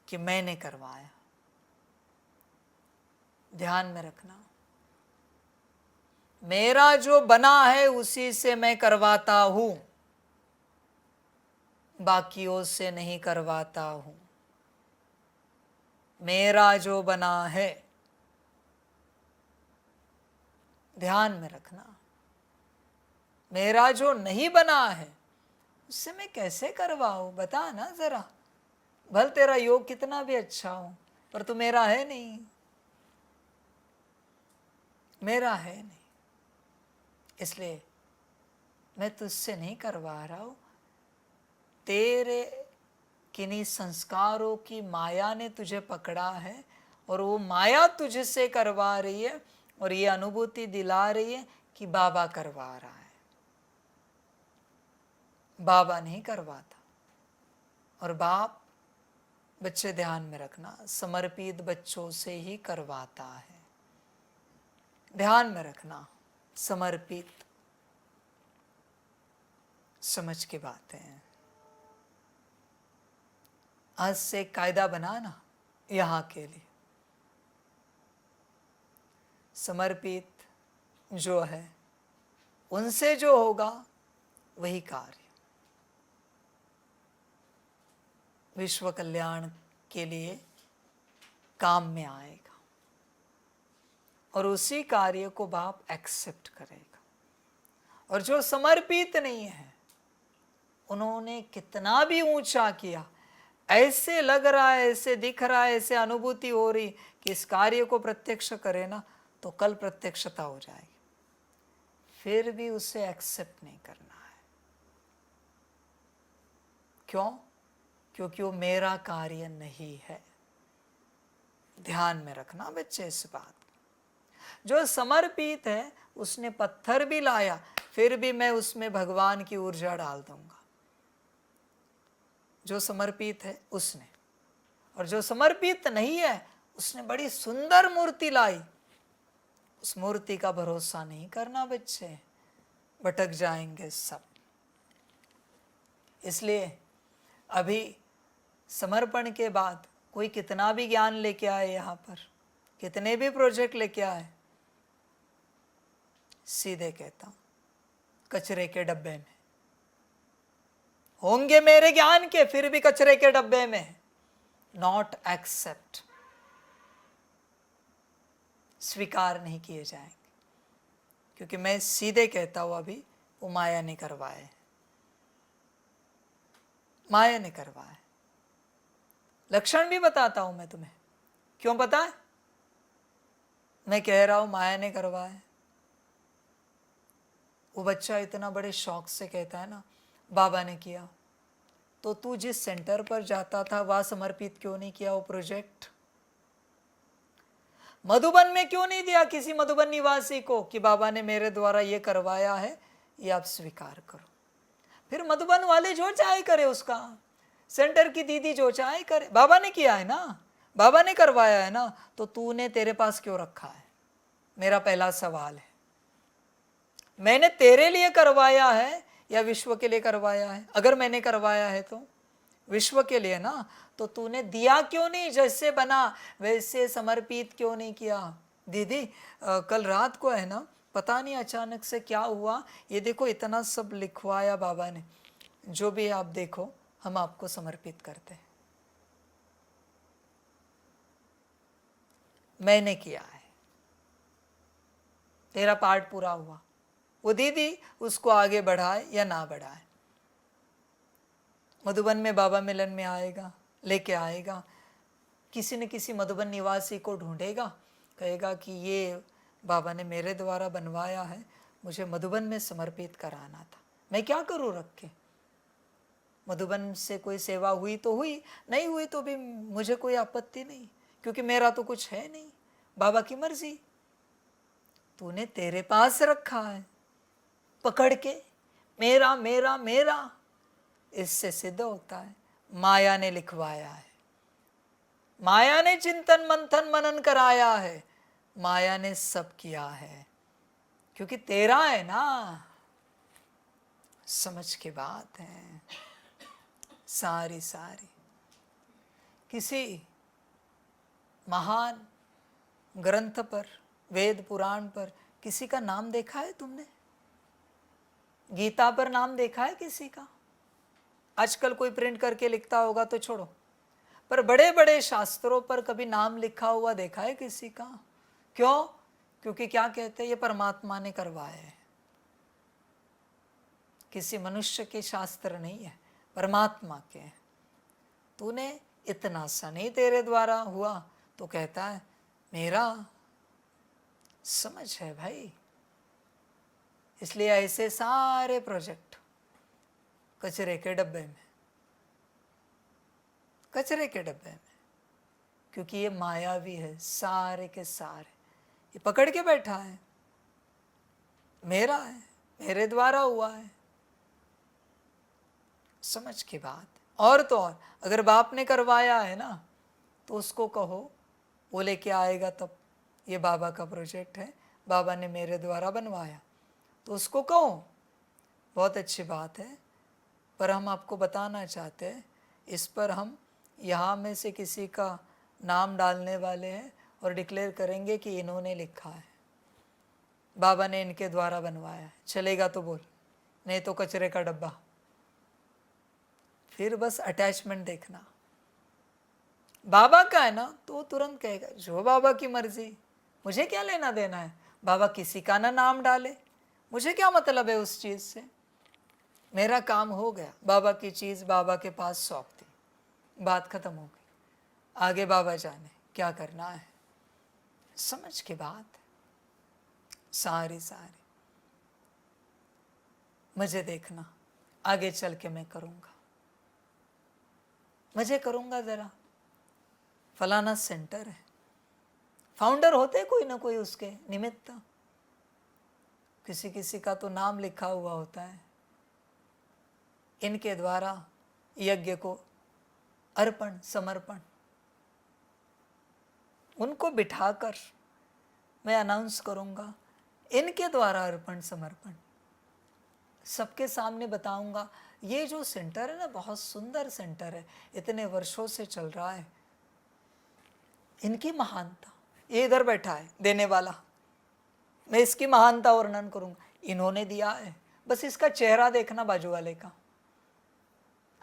कि मैंने करवाया। ध्यान में रखना, मेरा जो बना है उसी से मैं करवाता हूं, बाकियों से नहीं करवाता हूं। मेरा जो बना है, ध्यान में रखना। मेरा जो नहीं बना है उससे मैं कैसे करवाऊं? बता ना जरा। भल तेरा योग कितना भी अच्छा हो, पर तू मेरा है नहीं, मेरा है नहीं। इसलिए मैं तुझसे नहीं करवा रहा हूं, तेरे किन्हीं संस्कारों की माया ने तुझे पकड़ा है और वो माया तुझसे करवा रही है और ये अनुभूति दिला रही है कि बाबा करवा रहा है। बाबा नहीं करवाता। और बाप, बच्चे ध्यान में रखना, समर्पित बच्चों से ही करवाता है। ध्यान में रखना, समर्पित। समझ की बातें हैं। आज से कायदा बनाना यहां के लिए। समर्पित जो है उनसे जो होगा वही कार्य, विश्व कल्याण के लिए काम में आएगा और उसी कार्य को बाप एक्सेप्ट करेगा। और जो समर्पित नहीं है, उन्होंने कितना भी ऊंचा किया, ऐसे लग रहा है, ऐसे दिख रहा है, ऐसे अनुभूति हो रही कि इस कार्य को प्रत्यक्ष करे ना तो कल प्रत्यक्षता हो जाएगी, फिर भी उसे एक्सेप्ट नहीं करना है। क्यों? क्योंकि वो मेरा कार्य नहीं है। ध्यान में रखना बच्चे इस बात को। जो समर्पित है उसने पत्थर भी लाया, फिर भी मैं उसमें भगवान की ऊर्जा डाल दूंगा। जो समर्पित है उसने, और जो समर्पित नहीं है उसने बड़ी सुंदर मूर्ति लाई, उस मूर्ति का भरोसा नहीं करना बच्चे, भटक जाएंगे सब। इसलिए अभी समर्पण के बाद कोई कितना भी ज्ञान लेके आए, यहाँ पर कितने भी प्रोजेक्ट लेके आए, सीधे कहता हूं कचरे के डब्बे में होंगे, मेरे ज्ञान के, फिर भी कचरे के डब्बे में, नॉट एक्सेप्ट, स्वीकार नहीं किए जाएंगे। क्योंकि मैं सीधे कहता हूं अभी वो माया ने करवाए, माया ने करवाए। लक्षण भी बताता हूं मैं तुम्हें, क्यों पता है? मैं कह रहा हूं माया ने करवाए। वो बच्चा इतना बड़े शौक से कहता है ना बाबा ने किया, तो तू जिस सेंटर पर जाता था वहां समर्पित क्यों नहीं किया वो प्रोजेक्ट? मधुबन में क्यों नहीं दिया किसी मधुबन निवासी को कि बाबा ने मेरे द्वारा ये करवाया है, ये आप स्वीकार करो। फिर मधुबन वाले जो चाहे करे, उसका सेंटर की दीदी जो चाहे करे, बाबा ने किया है ना, बाबा ने करवाया है ना, तो तूने तेरे पास क्यों रखा है? मेरा पहला सवाल है। मैंने तेरे लिए करवाया है या विश्व के लिए करवाया है? अगर मैंने करवाया है तो विश्व के लिए ना, तो तूने दिया क्यों नहीं? जैसे बना वैसे समर्पित क्यों नहीं किया? दीदी कल रात को है ना, पता नहीं अचानक से क्या हुआ, ये देखो इतना सब लिखवाया बाबा ने, जो भी आप देखो हम आपको समर्पित करते हैं। मैंने किया है, तेरा पार्ट पूरा हुआ। वो दीदी उसको आगे बढ़ाए या ना बढ़ाए, मधुबन में बाबा मिलन में आएगा, लेके आएगा, किसी न किसी मधुबन निवासी को ढूंढेगा, कहेगा कि ये बाबा ने मेरे द्वारा बनवाया है, मुझे मधुबन में समर्पित कराना था, मैं क्या करूं रख के? मधुबन से कोई सेवा हुई तो हुई, नहीं हुई तो भी मुझे कोई आपत्ति नहीं, क्योंकि मेरा तो कुछ है नहीं, बाबा की मर्जी। तूने तेरे पास रखा है पकड़ के, मेरा मेरा मेरा। इससे सिद्ध होता है माया ने लिखवाया है, माया ने चिंतन मंथन मनन कराया है, माया ने सब किया है, क्योंकि तेरा है ना। समझ की बात है सारी सारी। किसी महान ग्रंथ पर, वेद पुराण पर किसी का नाम देखा है तुमने? गीता पर नाम देखा है किसी का? आजकल कोई प्रिंट करके लिखता होगा तो छोड़ो, पर बड़े बड़े शास्त्रों पर कभी नाम लिखा हुआ देखा है किसी का? क्यों? क्योंकि क्या कहते हैं, ये परमात्मा ने करवाया है, किसी मनुष्य के शास्त्र नहीं है, परमात्मा के हैं। तूने इतना सा नहीं तेरे द्वारा हुआ तो कहता है मेरा। समझ है भाई। इसलिए ऐसे सारे प्रोजेक्ट कचरे के डब्बे में, कचरे के डब्बे में, क्योंकि ये मायावी है सारे के सारे। ये पकड़ के बैठा है मेरा है, मेरे द्वारा हुआ है। समझ की बात। और तो और अगर बाप ने करवाया है ना, तो उसको कहो, वो लेके आएगा तब, ये बाबा का प्रोजेक्ट है, बाबा ने मेरे द्वारा बनवाया, तो उसको कहो बहुत अच्छी बात है। पर हम आपको बताना चाहते हैं, इस पर हम यहाँ में से किसी का नाम डालने वाले हैं और डिक्लेयर करेंगे कि इन्होंने लिखा है, बाबा ने इनके द्वारा बनवाया है। चलेगा तो बोल, नहीं तो कचरे का डब्बा। फिर बस अटैचमेंट देखना, बाबा का है ना तो वो तुरंत कहेगा जो बाबा की मर्जी, मुझे क्या लेना देना है, बाबा किसी का ना नाम डाले, मुझे क्या मतलब है उस चीज से, मेरा काम हो गया, बाबा की चीज बाबा के पास सौंप दी, बात खत्म हो गई, आगे बाबा जाने क्या करना है। समझ की बात है, सारी मुझे देखना, आगे चल के मैं करूंगा, मुझे करूंगा जरा, फलाना सेंटर है, फाउंडर होते कोई ना कोई उसके निमित्त, किसी किसी का तो नाम लिखा हुआ होता है, इनके द्वारा यज्ञ को अर्पण समर्पण, उनको बिठाकर मैं अनाउंस करूंगा, इनके द्वारा अर्पण समर्पण, सबके सामने बताऊंगा ये जो सेंटर है ना बहुत सुंदर सेंटर है, इतने वर्षों से चल रहा है, इनकी महानता, ये इधर बैठा है देने वाला, मैं इसकी महानता वर्णन करूंगा, इन्होंने दिया है, बस इसका चेहरा देखना बाजू वाले का,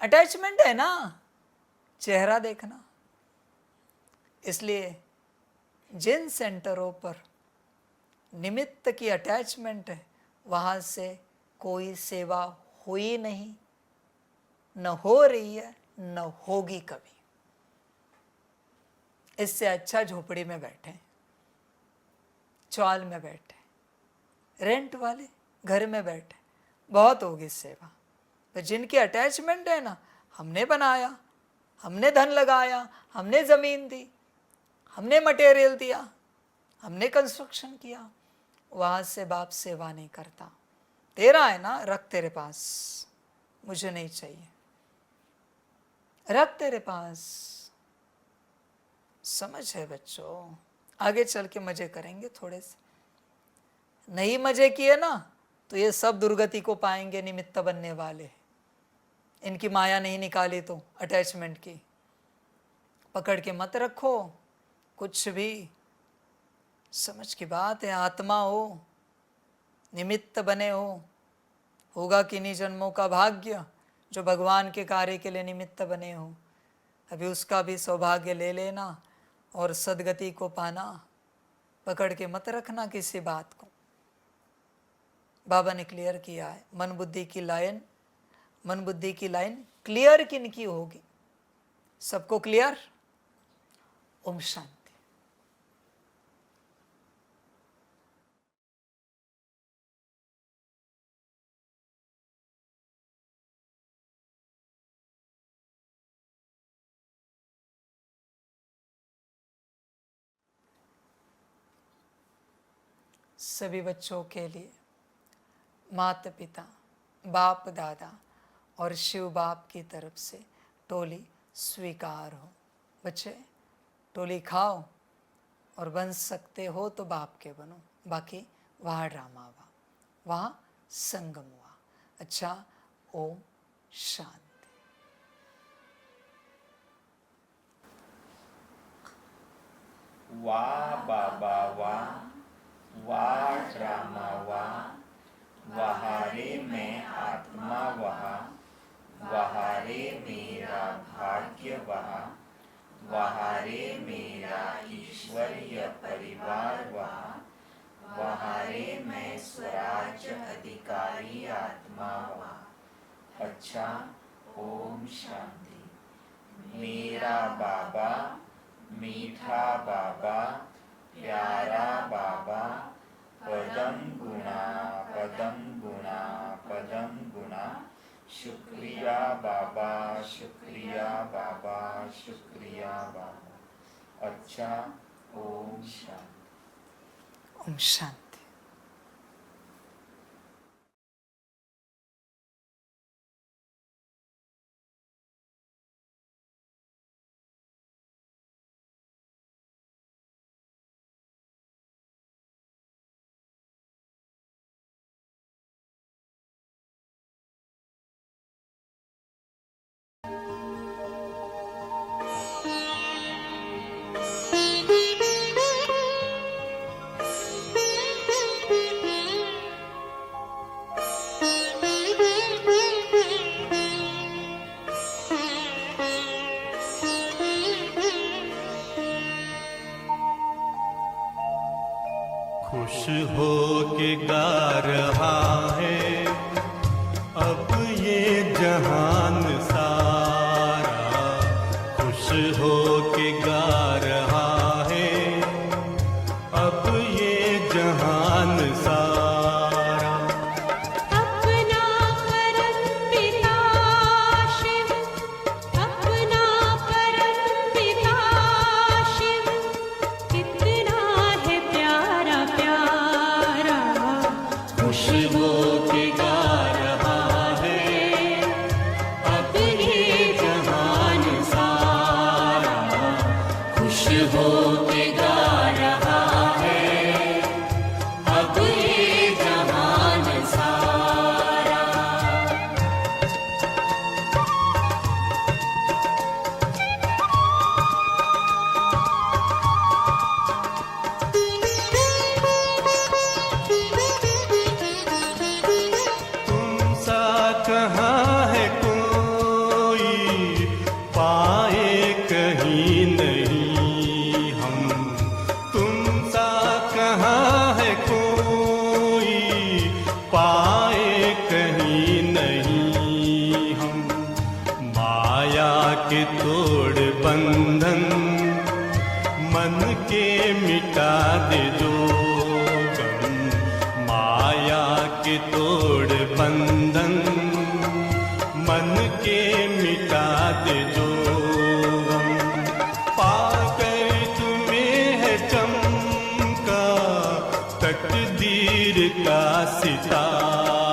अटैचमेंट है ना, चेहरा देखना। इसलिए जिन सेंटरों पर निमित्त की अटैचमेंट है वहां से कोई सेवा हुई नहीं, न हो रही है, न होगी कभी। इससे अच्छा झोपड़ी में बैठे, चौल में बैठे, रेंट वाले घर में बैठे, बहुत होगी सेवा। तो जिनकी अटैचमेंट है ना, हमने बनाया, हमने धन लगाया, हमने जमीन दी, हमने मटेरियल दिया, हमने कंस्ट्रक्शन किया, वहां से बाप सेवा नहीं करता। तेरा है ना, रख तेरे पास, मुझे नहीं चाहिए, रख तेरे पास। समझ है बच्चों, आगे चल के मजे करेंगे थोड़े से, नहीं मजे किए ना तो ये सब दुर्गति को पाएंगे निमित्त बनने वाले। इनकी माया नहीं निकाली तो अटैचमेंट की, पकड़ के मत रखो कुछ भी। समझ की बात है, आत्मा हो, निमित्त बने हो, होगा किन्हीं जन्मों का भाग्य जो भगवान के कार्य के लिए निमित्त बने हो। अभी उसका भी सौभाग्य ले लेना और सदगति को पाना, पकड़ के मत रखना किसी बात को। बाबा ने क्लियर किया है, मन बुद्धि की लाइन क्लियर किनकी होगी? सबको क्लियर? ओम शांति। सभी बच्चों के लिए माता पिता, बाप दादा और शिव बाप की तरफ से टोली स्वीकार हो। बच्चे टोली खाओ और बन सकते हो तो बाप के बनो, बाकी वहाँ ड्रामा हुआ, वहाँ संगम हुआ। अच्छा, ओम शांति। वाह बाबा वाह, वाह ड्रामा वाह, वहारे मैं आत्मा वहा, वहारे मेरा भाग्य वहा, वहारे मेरा ईश्वरीय परिवार वहा, वहारे मैं स्वराज्य अधिकारी आत्मा वहा। अच्छा, ओम शांति। मेरा बाबा, मीठा बाबा, प्यारा बाबा, पदम गुणा पदम गुणा पदम गुणा, शुक्रिया बाबा, शुक्रिया बाबा, शुक्रिया बाबा। अच्छा, ओम शांति। ओम शांति। रहा है अब ये जहान सारा, खुश हो के गा रहा है अब ये जहान सारा। अपना परम पिता शिव, अपना परम पिता शिव, कितना है प्यारा प्यारा, खुश हो के गा रहा है अब ये जहान सारा, खुश हो के गा रहा है अब ये जहान सारा। तुम सा कहाँ है कोई पाए कहीं नहीं हम, तुम सा कहाँ है कोई पाए कहीं नहीं हम। माया के तोड़ बंधन मन के मिटा दे दो गम, माया के तोड़ बंधन मन के मिटा दे दो गम। पाकर तुम्हें है चमका तकदीर का सितारा,